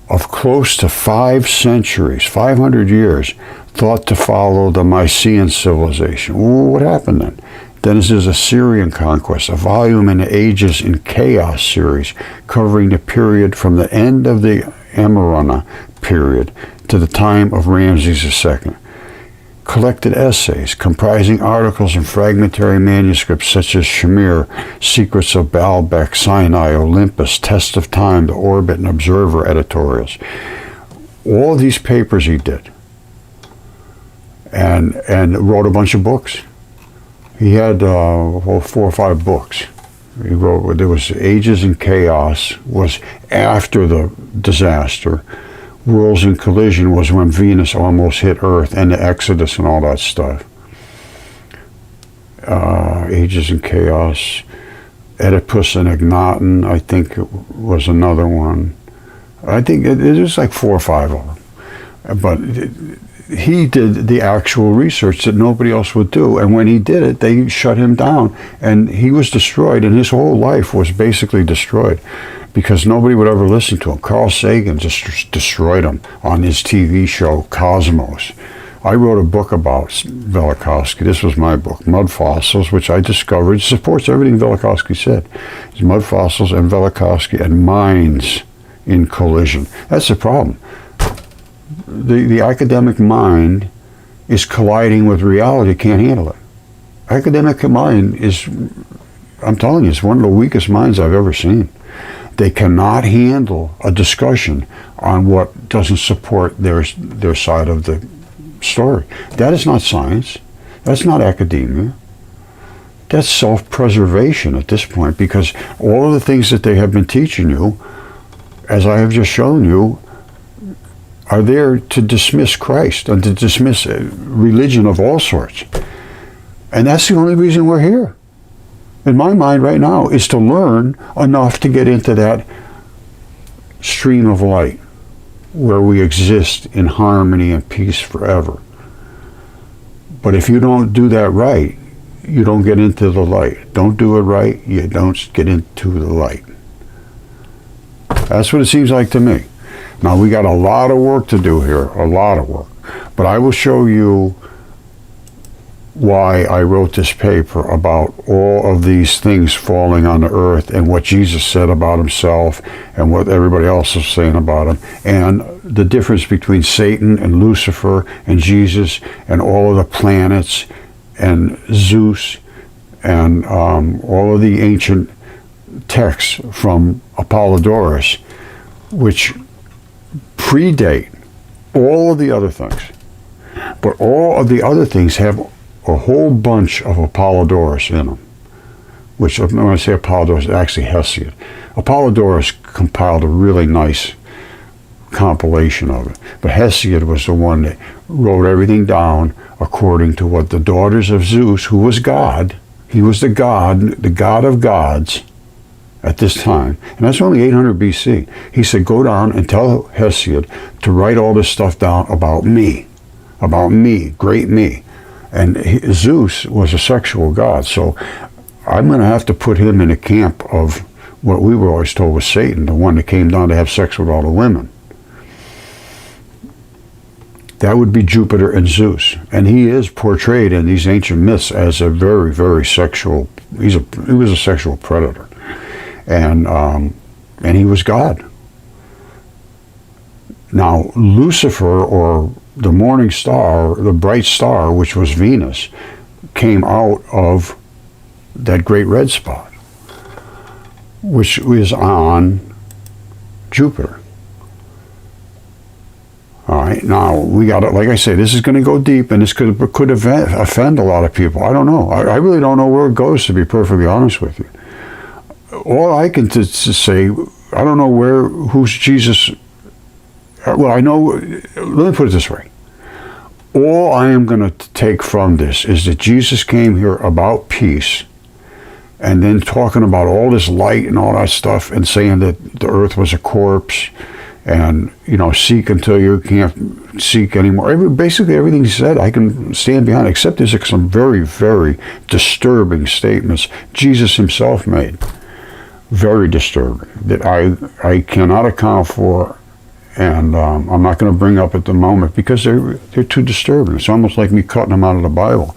of close to 5 centuries, 500 years, thought to follow the Mycenaean civilization. Well, what happened then? Then there's Assyrian conquest, a volume in the Ages in Chaos series covering the period from the end of the Amarna period to the time of Ramses II. Collected essays comprising articles and fragmentary manuscripts such as Shamir, Secrets of Baalbek, Sinai, Olympus, Test of Time, The Orbit, and Observer editorials. All of these papers he did, and wrote a bunch of books. He had 4 or 5 books. He wrote. There was Ages in Chaos, was after the disaster. Worlds in Collision was when Venus almost hit Earth, and the Exodus and all that stuff. Ages in Chaos. Oedipus and Akhenaten, I think, was another one. I think there's like 4 or 5 of them. But he did the actual research that nobody else would do. And when he did it, they shut him down. And he was destroyed, and his whole life was basically destroyed because nobody would ever listen to him. Carl Sagan just destroyed him on his TV show, Cosmos. I wrote a book about Velikovsky. This was my book, Mudfossils, which I discovered supports everything Velikovsky said. It's Mudfossils and Velikovsky and Minds in Collision. That's the problem. The academic mind is colliding with reality, can't handle it. Academic mind is, I'm telling you, it's one of the weakest minds I've ever seen. They cannot handle a discussion on what doesn't support their side of the story. That is not science. That's not academia. That's self-preservation at this point, because all of the things that they have been teaching you, as I have just shown you, are there to dismiss Christ and to dismiss religion of all sorts. And that's the only reason we're here. In my mind right now is to learn enough to get into that stream of light where we exist in harmony and peace forever. But if you don't do that right, you don't get into the light. Don't do it right, you don't get into the light. That's what it seems like to me. Now, we got a lot of work to do here, a lot of work. But I will show you why I wrote this paper about all of these things falling on the earth and what Jesus said about himself and what everybody else is saying about him, and the difference between Satan and Lucifer and Jesus and all of the planets and Zeus and all of the ancient texts from Apollodorus, which predate all of the other things. But all of the other things have a whole bunch of Apollodorus in them. Which, when I say Apollodorus, it's actually Hesiod. Apollodorus compiled a really nice compilation of it. But Hesiod was the one that wrote everything down according to what the daughters of Zeus, who was God, he was the God of gods, at this time, and that's only 800 BC. He said, go down and tell Hesiod to write all this stuff down about me, great me. And Zeus was a sexual god, so I'm going to have to put him in a camp of what we were always told was Satan, the one that came down to have sex with all the women. That would be Jupiter and Zeus, and he is portrayed in these ancient myths as a very, very sexual. He was a sexual predator. And he was God. Now, Lucifer, or the morning star, the bright star, which was Venus, came out of that great red spot, which is on Jupiter. All right, now we got to, like I say, this is going to go deep, and this could offend a lot of people. I don't know. I really don't know where it goes, to be perfectly honest with you. All I can say, I don't know who's Jesus. Well, I know, let me put it this way. All I am going to take from this is that Jesus came here about peace, and then talking about all this light and all that stuff, and saying that the earth was a corpse, and, seek until you can't seek anymore. Basically everything he said, I can stand behind, except there's some very, very disturbing statements Jesus himself made. Very disturbing, that I cannot account for, And I'm not going to bring up at the moment because they're too disturbing. It's almost like me cutting them out of the Bible.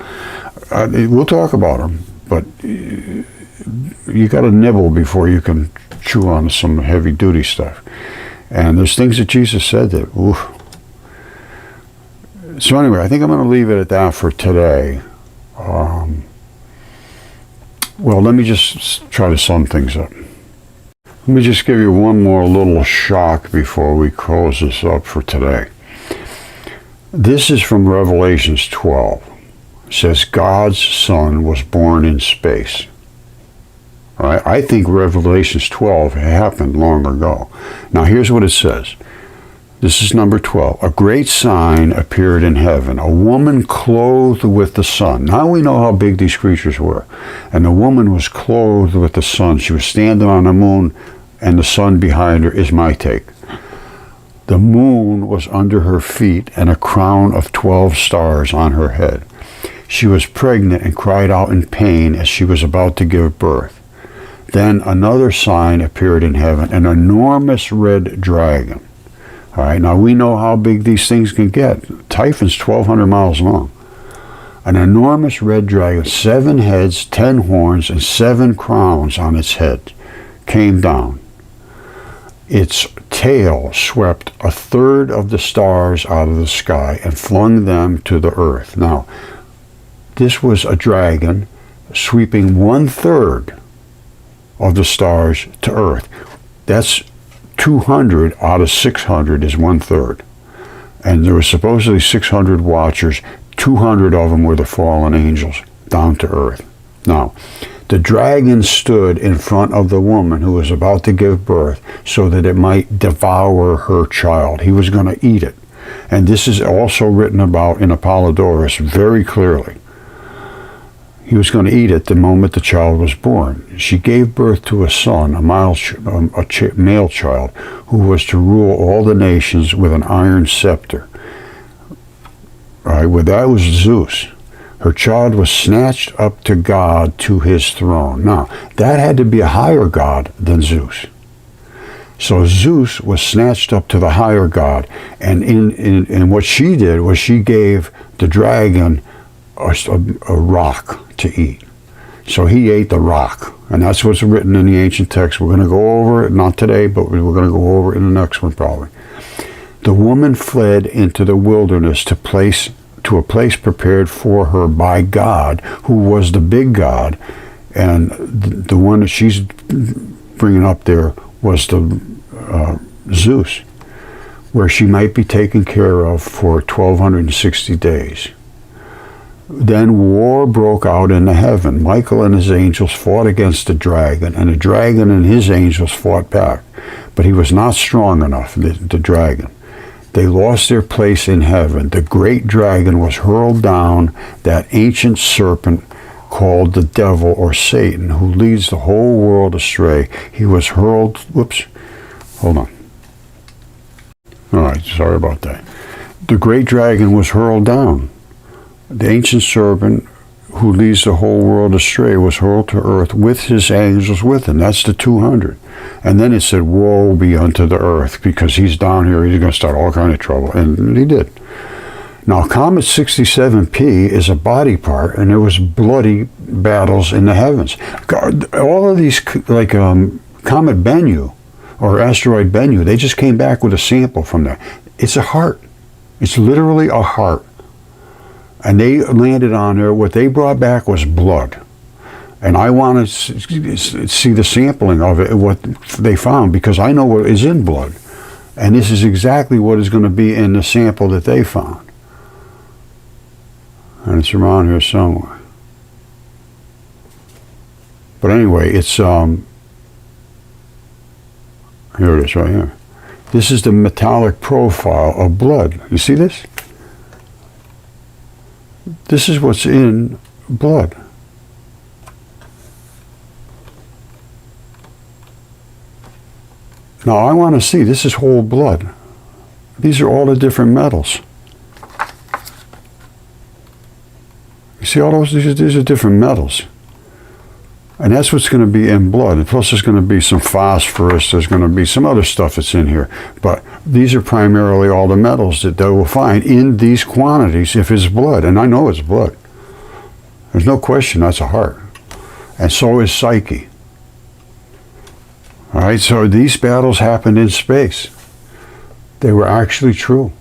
We'll talk about them, but you got to nibble before you can chew on some heavy duty stuff. And there's things that Jesus said that, oof. So anyway, I think I'm going to leave it at that for today. Well, let me just try to sum things up. Let me just give you one more little shock before we close this up for today. This is from Revelations 12. It says God's Son was born in space. All right? I think Revelations 12 happened long ago. Now here's what it says. This is number 12. A great sign appeared in heaven, a woman clothed with the sun. Now we know how big these creatures were. And the woman was clothed with the sun. She was standing on the moon, and the sun behind her is my take. The moon was under her feet, and a crown of 12 stars on her head. She was pregnant and cried out in pain as she was about to give birth. Then another sign appeared in heaven, an enormous red dragon. All right, now we know how big these things can get. Typhon's 1,200 miles long. An enormous red dragon, 7 heads, 10 horns, and 7 crowns on its head, came down. Its tail swept 1/3 of the stars out of the sky and flung them to the earth. Now, this was a dragon sweeping 1/3 of the stars to earth. That's 200 out of 600 is 1/3. And there were supposedly 600 watchers. 200 of them were the fallen angels down to earth. Now, the dragon stood in front of the woman who was about to give birth so that it might devour her child. He was going to eat it. And this is also written about in Apollodorus very clearly. He was going to eat it the moment the child was born. She gave birth to a son, a male child, who was to rule all the nations with an iron scepter. All right, well, that was Zeus. Her child was snatched up to God to his throne. Now, that had to be a higher god than Zeus. So Zeus was snatched up to the higher god, and in what she did was she gave the dragon a rock to eat. So he ate the rock, and that's what's written in the ancient text. We're going to go over it, not today, but we're going to go over it in the next one probably. The woman fled into the wilderness to a place prepared for her by God, who was the big God, and the one that she's bringing up there was the Zeus, where she might be taken care of for 1,260 days. Then war broke out in the heaven. Michael and his angels fought against the dragon, and the dragon and his angels fought back. But he was not strong enough, the dragon. They lost their place in heaven. The great dragon was hurled down, that ancient serpent called the devil or Satan, who leads the whole world astray. He was hurled, hold on. All right, sorry about that. The great dragon was hurled down. The ancient serpent who leads the whole world astray was hurled to earth with his angels with him. That's the 200. And then it said, woe be unto the earth, because he's down here, he's going to start all kind of trouble. And he did. Now, Comet 67P is a body part, and there was bloody battles in the heavens. All of these, like Comet Bennu, or Asteroid Bennu, they just came back with a sample from there. It's a heart. It's literally a heart. And they landed on there. What they brought back was blood. And I want to see the sampling of it, what they found, because I know what is in blood. And this is exactly what is going to be in the sample that they found. And it's around here somewhere. But anyway, it's, here it is right here. This is the metallic profile of blood. You see this? This is what's in blood. Now I want to see, this is whole blood. These are all the different metals. You see all those, these are different metals. And that's what's going to be in blood. And plus there's going to be some phosphorus, there's going to be some other stuff that's in here. But these are primarily all the metals that they will find in these quantities if it's blood. And I know it's blood. There's no question that's a heart. And so is psyche. All right, so these battles happened in space. They were actually true.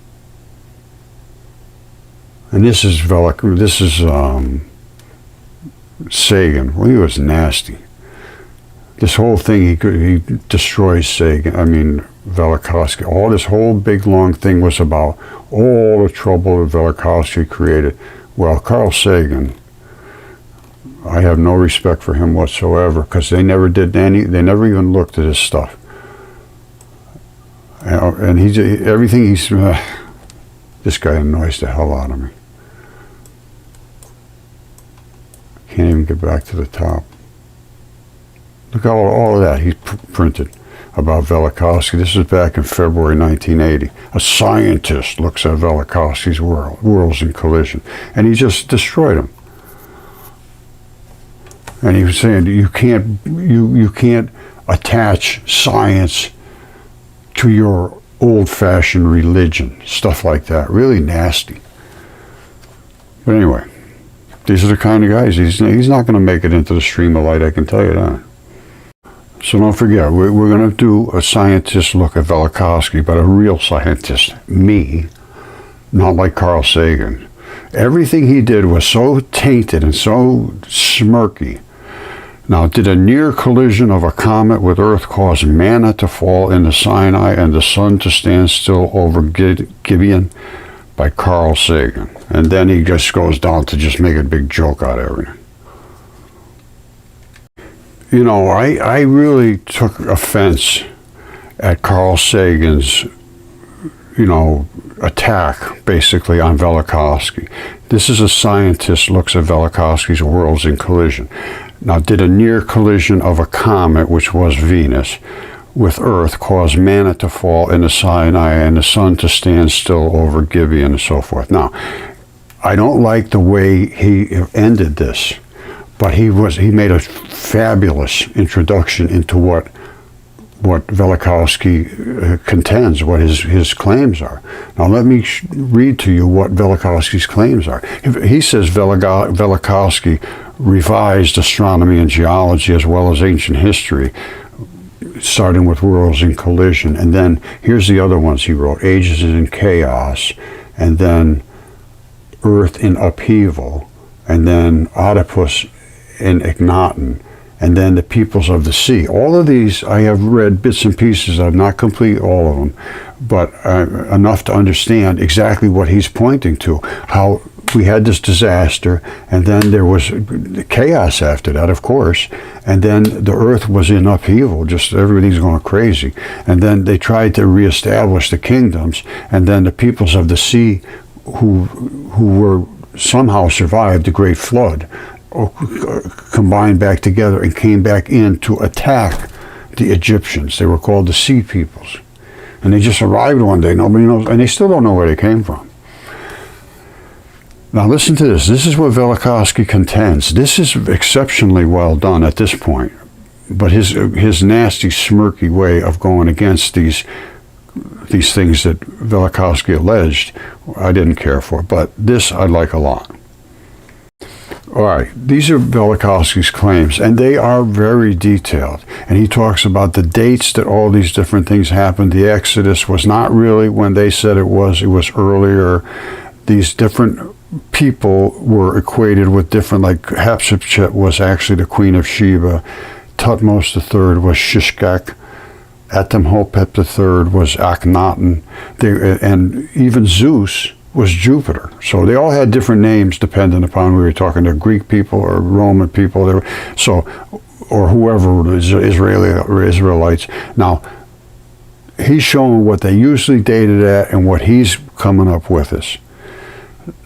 And this is Sagan. Well, he was nasty. This whole thing, he destroys Sagan. I mean, Velikovsky. All this whole big long thing was about all the trouble that Velikovsky created. Well, Carl Sagan, I have no respect for him whatsoever, because they never even looked at his stuff. And this guy annoys the hell out of me. Can't even get back to the top. Look at all of that he printed about Velikovsky. This is back in February 1980. A scientist looks at Velikovsky's worlds in collision, and he just destroyed them. And he was saying you can't attach science to your old-fashioned religion, stuff like that. Really nasty. But anyway, these are the kind of guys. He's not going to make it into the stream of light, I can tell you that. So don't forget, we're going to do a scientist look at Velikovsky, but a real scientist, me, not like Carl Sagan. Everything he did was so tainted and so smirky. Now, did a near collision of a comet with Earth cause manna to fall into Sinai and the sun to stand still over Gibeon? By Carl Sagan. And then he just goes down to just make a big joke out of everything. You know, I really took offense at Carl Sagan's, attack, basically, on Velikovsky. This is a scientist looks at Velikovsky's worlds in collision. Now, did a near collision of a comet, which was Venus, with Earth cause manna to fall into Sinai and the sun to stand still over Gibeon and so forth? Now, I don't like the way he ended this, but he made a fabulous introduction into what Velikovsky contends, what his claims are. Now let me read to you what Velikovsky's claims are. He says Velikovsky revised astronomy and geology as well as ancient history, starting with worlds in collision. And then here's the other ones he wrote: Ages in Chaos, and then Earth in Upheaval, and then Oedipus in Akhenaten, and then the Peoples of the Sea. All of these I have read bits and pieces of, not complete all of them, but enough to understand exactly what he's pointing to, how we had this disaster, and then there was chaos after that, of course, and then the Earth was in upheaval, just everything's going crazy, and then they tried to reestablish the kingdoms, and then the Peoples of the Sea who were somehow survived the Great Flood combined back together and came back in to attack the Egyptians. They were called the Sea Peoples. And they just arrived one day, nobody knows, and they still don't know where they came from. Now listen to this. This is what Velikovsky contends. This is exceptionally well done at this point. But his nasty, smirky way of going against these things that Velikovsky alleged, I didn't care for. But this I like a lot. All right, these are Velikovsky's claims, and they are very detailed. And he talks about the dates that all these different things happened. The Exodus was not really when they said it was earlier. These different people were equated with different, like Hatshepsut was actually the Queen of Sheba. Thutmose III was Shishak. Atemhotep III was Akhenaten. And even Zeus was Jupiter. So they all had different names depending upon we were talking to Greek people or Roman people. Or whoever was Israeli or Israelites. Now, he's showing what they usually dated at and what he's coming up with is.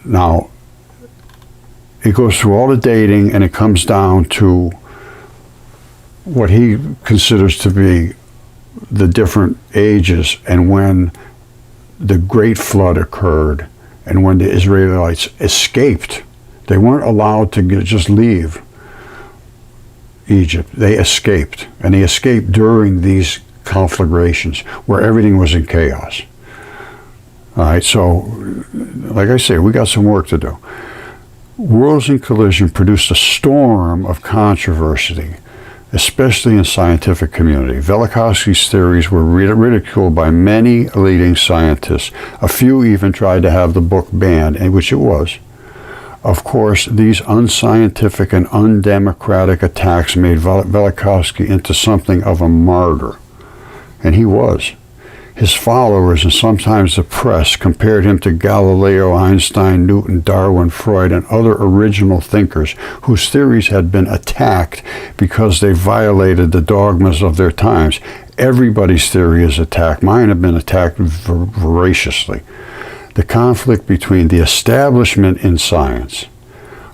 Now, it goes through all the dating and it comes down to what he considers to be the different ages and when the Great Flood occurred and when the Israelites escaped. They weren't allowed to just leave. Egypt. They escaped, and they escaped during these conflagrations where everything was in chaos. All right, so like I say, we got some work to do. Worlds in Collision produced a storm of controversy, especially in scientific community. Velikovsky's theories were ridiculed by many leading scientists. A few even tried to have the book banned, and which it was. Of course, these unscientific and undemocratic attacks made Velikovsky into something of a martyr, and he was. His followers and sometimes the press compared him to Galileo, Einstein, Newton, Darwin, Freud, and other original thinkers whose theories had been attacked because they violated the dogmas of their times. Everybody's theory is attacked. Mine have been attacked voraciously. The conflict between the establishment in science,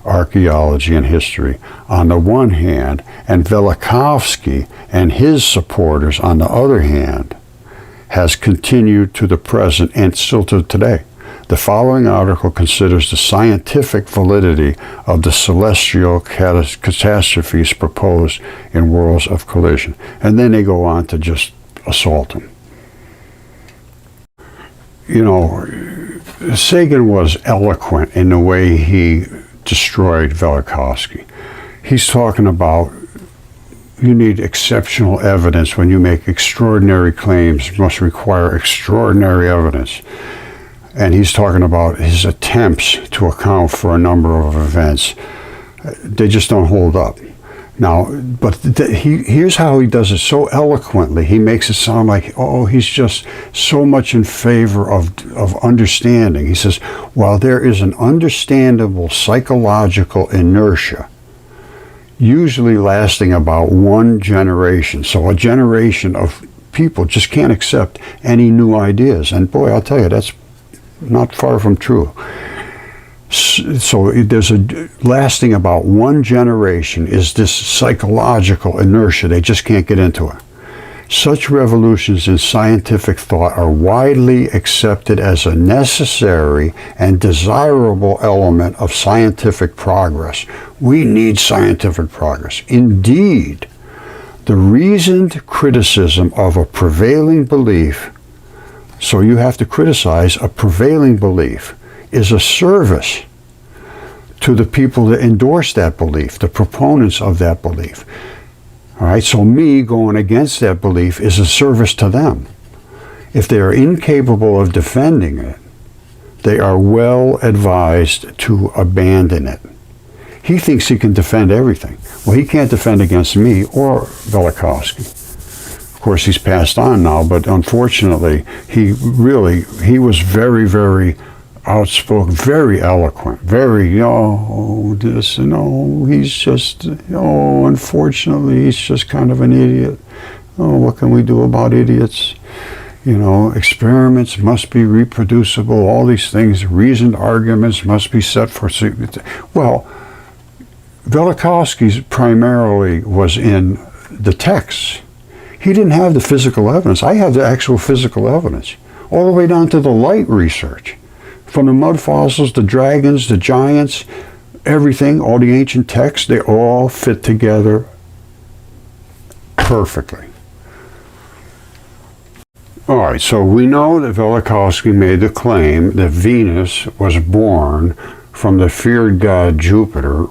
archaeology, and history on the one hand, and Velikovsky and his supporters on the other hand, has continued to the present and still to today. The following article considers the scientific validity of the celestial catastrophes proposed in Worlds of Collision. And then they go on to just assault him. You know, Sagan was eloquent in the way he destroyed Velikovsky. He's talking about you need exceptional evidence when you make extraordinary claims. You must require extraordinary evidence. And he's talking about his attempts to account for a number of events. They just don't hold up. Now, but here's how he does it so eloquently. He makes it sound like, oh, he's just so much in favor of understanding. He says, while there is an understandable psychological inertia, usually lasting about one generation. So a generation of people just can't accept any new ideas. And boy, I'll tell you, that's not far from true. So there's lasting about one generation is this psychological inertia. They just can't get into it. Such revolutions in scientific thought are widely accepted as a necessary and desirable element of scientific progress. We need scientific progress. Indeed, the reasoned criticism of a prevailing belief, so you have to criticize a prevailing belief, is a service to the people that endorse that belief, the proponents of that belief. All right, so me going against that belief is a service to them. If they are incapable of defending it, they are well advised to abandon it. He thinks he can defend everything. Well, he can't defend against me or Velikovsky. Of course, he's passed on now, but unfortunately, he was very, very outspoken, very eloquent, very, he's just, unfortunately, he's just kind of an idiot. Oh, what can we do about idiots? Experiments must be reproducible, all these things, reasoned arguments must be set for. Well, Velikovsky's primarily was in the texts. He didn't have the physical evidence. I have the actual physical evidence, all the way down to the light research. From the mud fossils, the dragons, the giants, everything, all the ancient texts, they all fit together perfectly. All right, so we know that Velikovsky made the claim that Venus was born from the feared god Jupiter.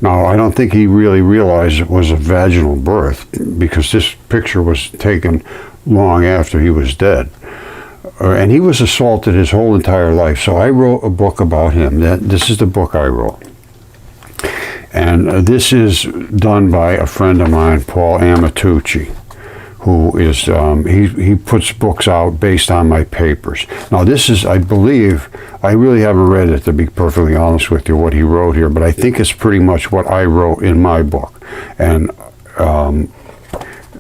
Now, I don't think he really realized it was a vaginal birth, because this picture was taken long after he was dead. And he was assaulted his whole entire life. So I wrote a book about him. This is the book I wrote. And this is done by a friend of mine, Paul Amatucci, who is, he puts books out based on my papers. Now this is, I believe, I really haven't read it, to be perfectly honest with you, what he wrote here, but I think it's pretty much what I wrote in my book. And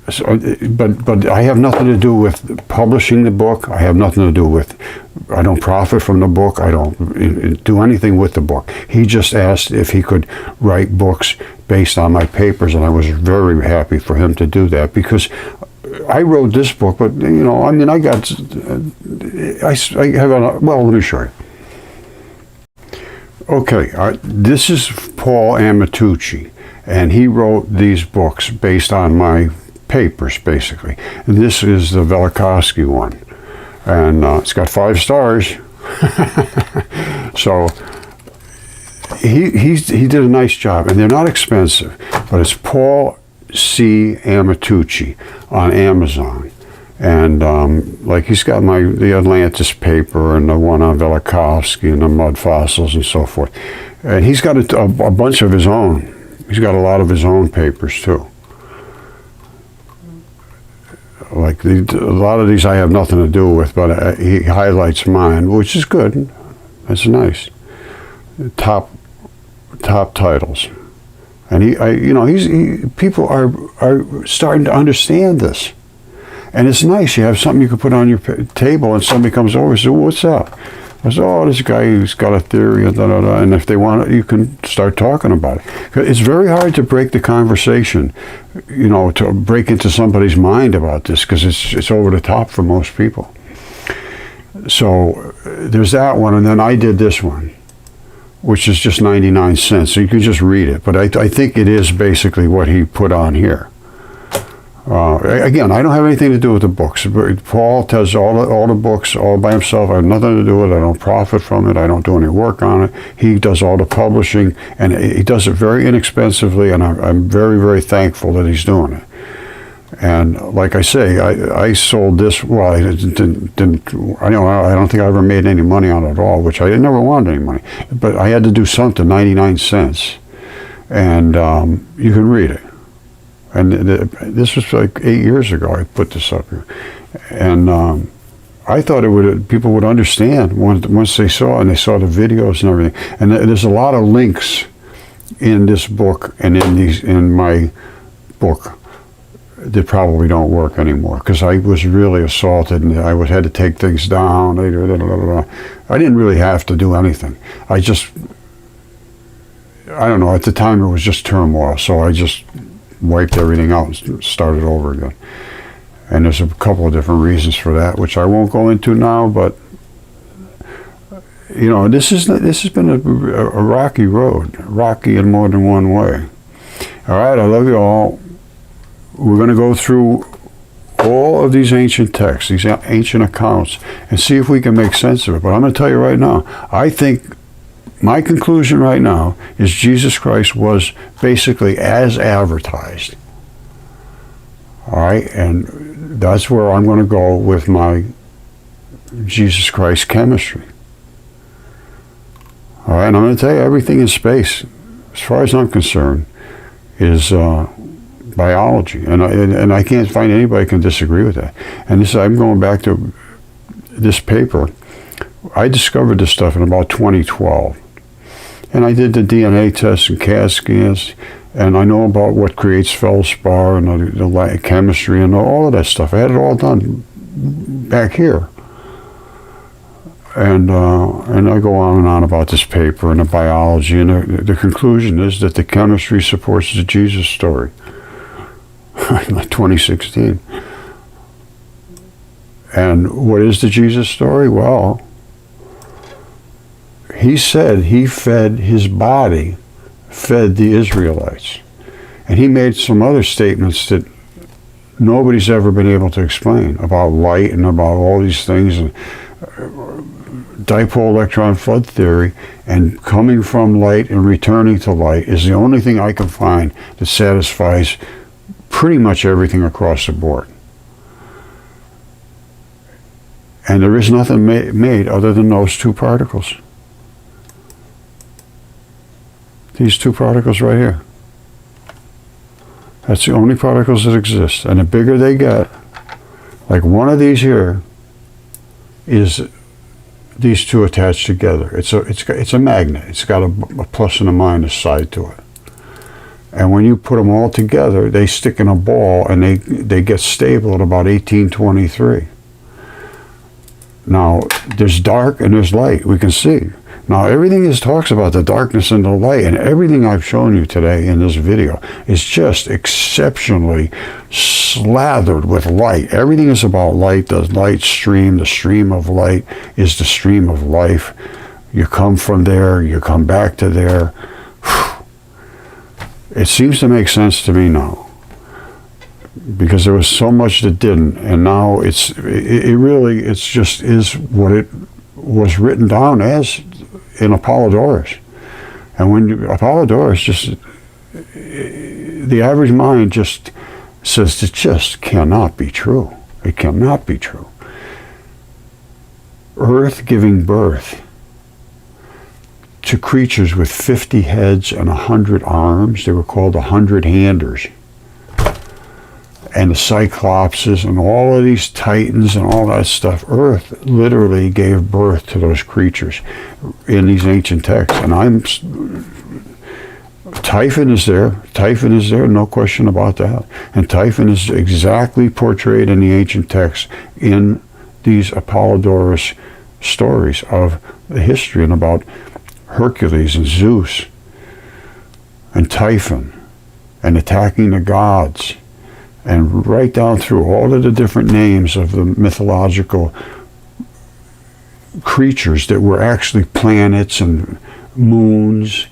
so, but I have nothing to do with publishing the book. I have nothing to do with, I don't profit from the book. I don't do anything with the book. He just asked if he could write books based on my papers, and I was very happy for him to do that, because I wrote this book, but I have well, let me show you. Okay, this is Paul Amatucci, and he wrote these books based on my papers, basically. And this is the Velikovsky one, and it's got 5 stars. So he did a nice job, and they're not expensive, but it's Paul C. Amatucci on Amazon. And like he's got the Atlantis paper and the one on Velikovsky and the Mudfossils and so forth. And he's got a bunch of his own. He's got a lot of his own papers too. Like a lot of these I have nothing to do with, but he highlights mine, which is good. That's nice. Top titles. And people are starting to understand this. And it's nice. You have something you can put on your table, and somebody comes over and says, "What's up?" I said, "Oh, this guy who's got a theory," and if they want it, you can start talking about it. It's very hard to break the conversation, to break into somebody's mind about this, because it's over the top for most people. So there's that one, and then I did this one, which is just 99 cents. So you can just read it. But I think it is basically what he put on here. Again, I don't have anything to do with the books. Paul does all the books all by himself. I have nothing to do with it. I don't profit from it. I don't do any work on it. He does all the publishing, and he does it very inexpensively, and I'm very, very thankful that he's doing it. And like I say, I sold this. Well, I didn't. I don't think I ever made any money on it at all, which I never wanted any money. But I had to do something. 99 cents, and you can read it. And this was like 8 years ago. I put this up here, and I thought people would understand once they saw it, and they saw the videos and everything. And there's a lot of links in this book and in my book that probably don't work anymore, because I was really assaulted, and I had to take things down. I didn't really have to do anything. I don't know. At the time, it was just turmoil, so I just wiped everything out and started over again. And there's a couple of different reasons for that, which I won't go into now. But this has been a rocky road, rocky in more than one way. All right, I love you all. We're going to go through all of these ancient texts, these ancient accounts, and see if we can make sense of it. But I'm going to tell you right now, I think my conclusion right now is Jesus Christ was basically as advertised. All right, and that's where I'm going to go with my Jesus Christ chemistry. All right, and I'm going to tell you, everything in space, as far as I'm concerned, is biology, and I can't find anybody who can disagree with that. And I'm going back to this paper. I discovered this stuff in about 2012. And I did the DNA tests and CAT scans, and I know about what creates feldspar and the chemistry and all of that stuff. I had it all done back here. And I go on and on about this paper and the biology, and the conclusion is that the chemistry supports the Jesus story. Like 2016. And what is the Jesus story? Well, he said his body fed the Israelites. And he made some other statements that nobody's ever been able to explain about light and about all these things, and dipole electron flood theory, and coming from light and returning to light is the only thing I can find that satisfies pretty much everything across the board. And there is nothing made other than those 2 particles. These 2 particles right here. That's the only particles that exist. And the bigger they get, like one of these here, is these 2 attached together. It's a magnet. It's got a plus and a minus side to it. And when you put them all together, they stick in a ball, and they get stable at about 1823. Now, there's dark and there's light. We can see. Now, everything talks about the darkness and the light, and everything I've shown you today in this video is just exceptionally slathered with light. Everything is about light, the light stream. The stream of light is the stream of life. You come from there, you come back to there. It seems to make sense to me now, because there was so much that didn't, and now it really just is what it was written down as in Apollodorus. And when Apollodorus, just the average mind just says it just cannot be true. It cannot be true. Earth giving birth to creatures with 50 heads and 100 arms. They were called the 100-handers. And the Cyclopses and all of these Titans and all that stuff. Earth literally gave birth to those creatures in these ancient texts. And Typhon is there. Typhon is there, no question about that. And Typhon is exactly portrayed in the ancient texts in these Apollodorus stories of the history and about Hercules and Zeus and Typhon and attacking the gods, and right down through all of the different names of the mythological creatures that were actually planets and moons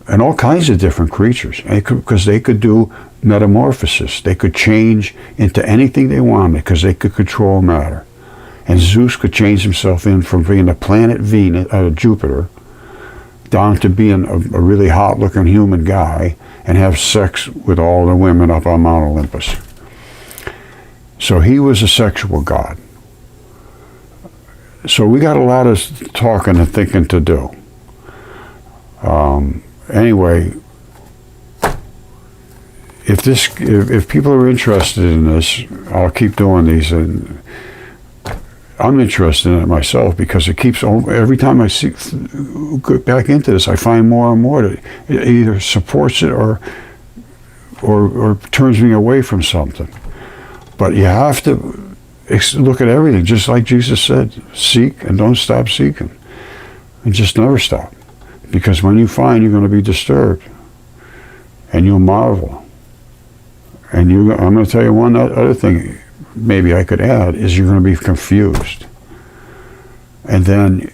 and all kinds of different creatures, because they could do metamorphosis. They could change into anything they wanted because they could control matter. And Zeus could change himself in from being a planet Jupiter down to being a really hot-looking human guy and have sex with all the women up on Mount Olympus. So he was a sexual god. So we got a lot of talking and thinking to do. Anyway, if people are interested in this, I'll keep doing these, and I'm interested in it myself because it keeps, every time I go back into this, I find more and more that it either supports it or turns me away from something. But you have to look at everything, just like Jesus said, seek and don't stop seeking, and just never stop. Because when you find, you're going to be disturbed, and you'll marvel. And I'm going to tell you one other thing maybe I could add, is you're going to be confused. And then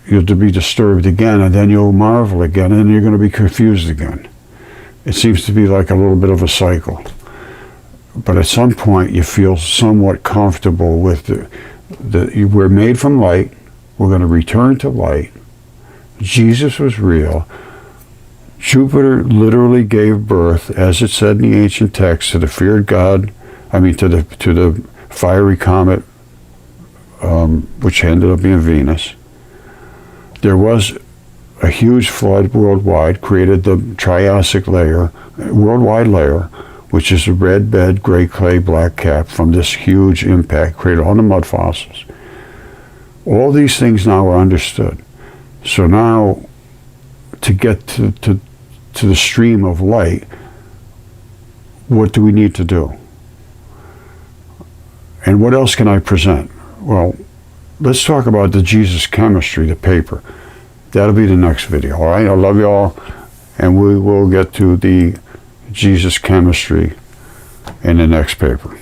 you'll be disturbed again, and then you'll marvel again, and then you're going to be confused again. It seems to be like a little bit of a cycle. But at some point, you feel somewhat comfortable with we're made from light. We're going to return to light. Jesus was real. Jupiter literally gave birth, as it said in the ancient text, to the feared god. To the fiery comet, which ended up being Venus. There was a huge flood worldwide, created the Triassic worldwide layer, which is a red bed, gray clay, black cap from this huge impact, created all the mud fossils. All these things now are understood. So now, to get to the stream of light, what do we need to do? And what else can I present? Well, let's talk about the Jesus chemistry, the paper. That'll be the next video, all right? I love you all, and we will get to the Jesus chemistry in the next paper.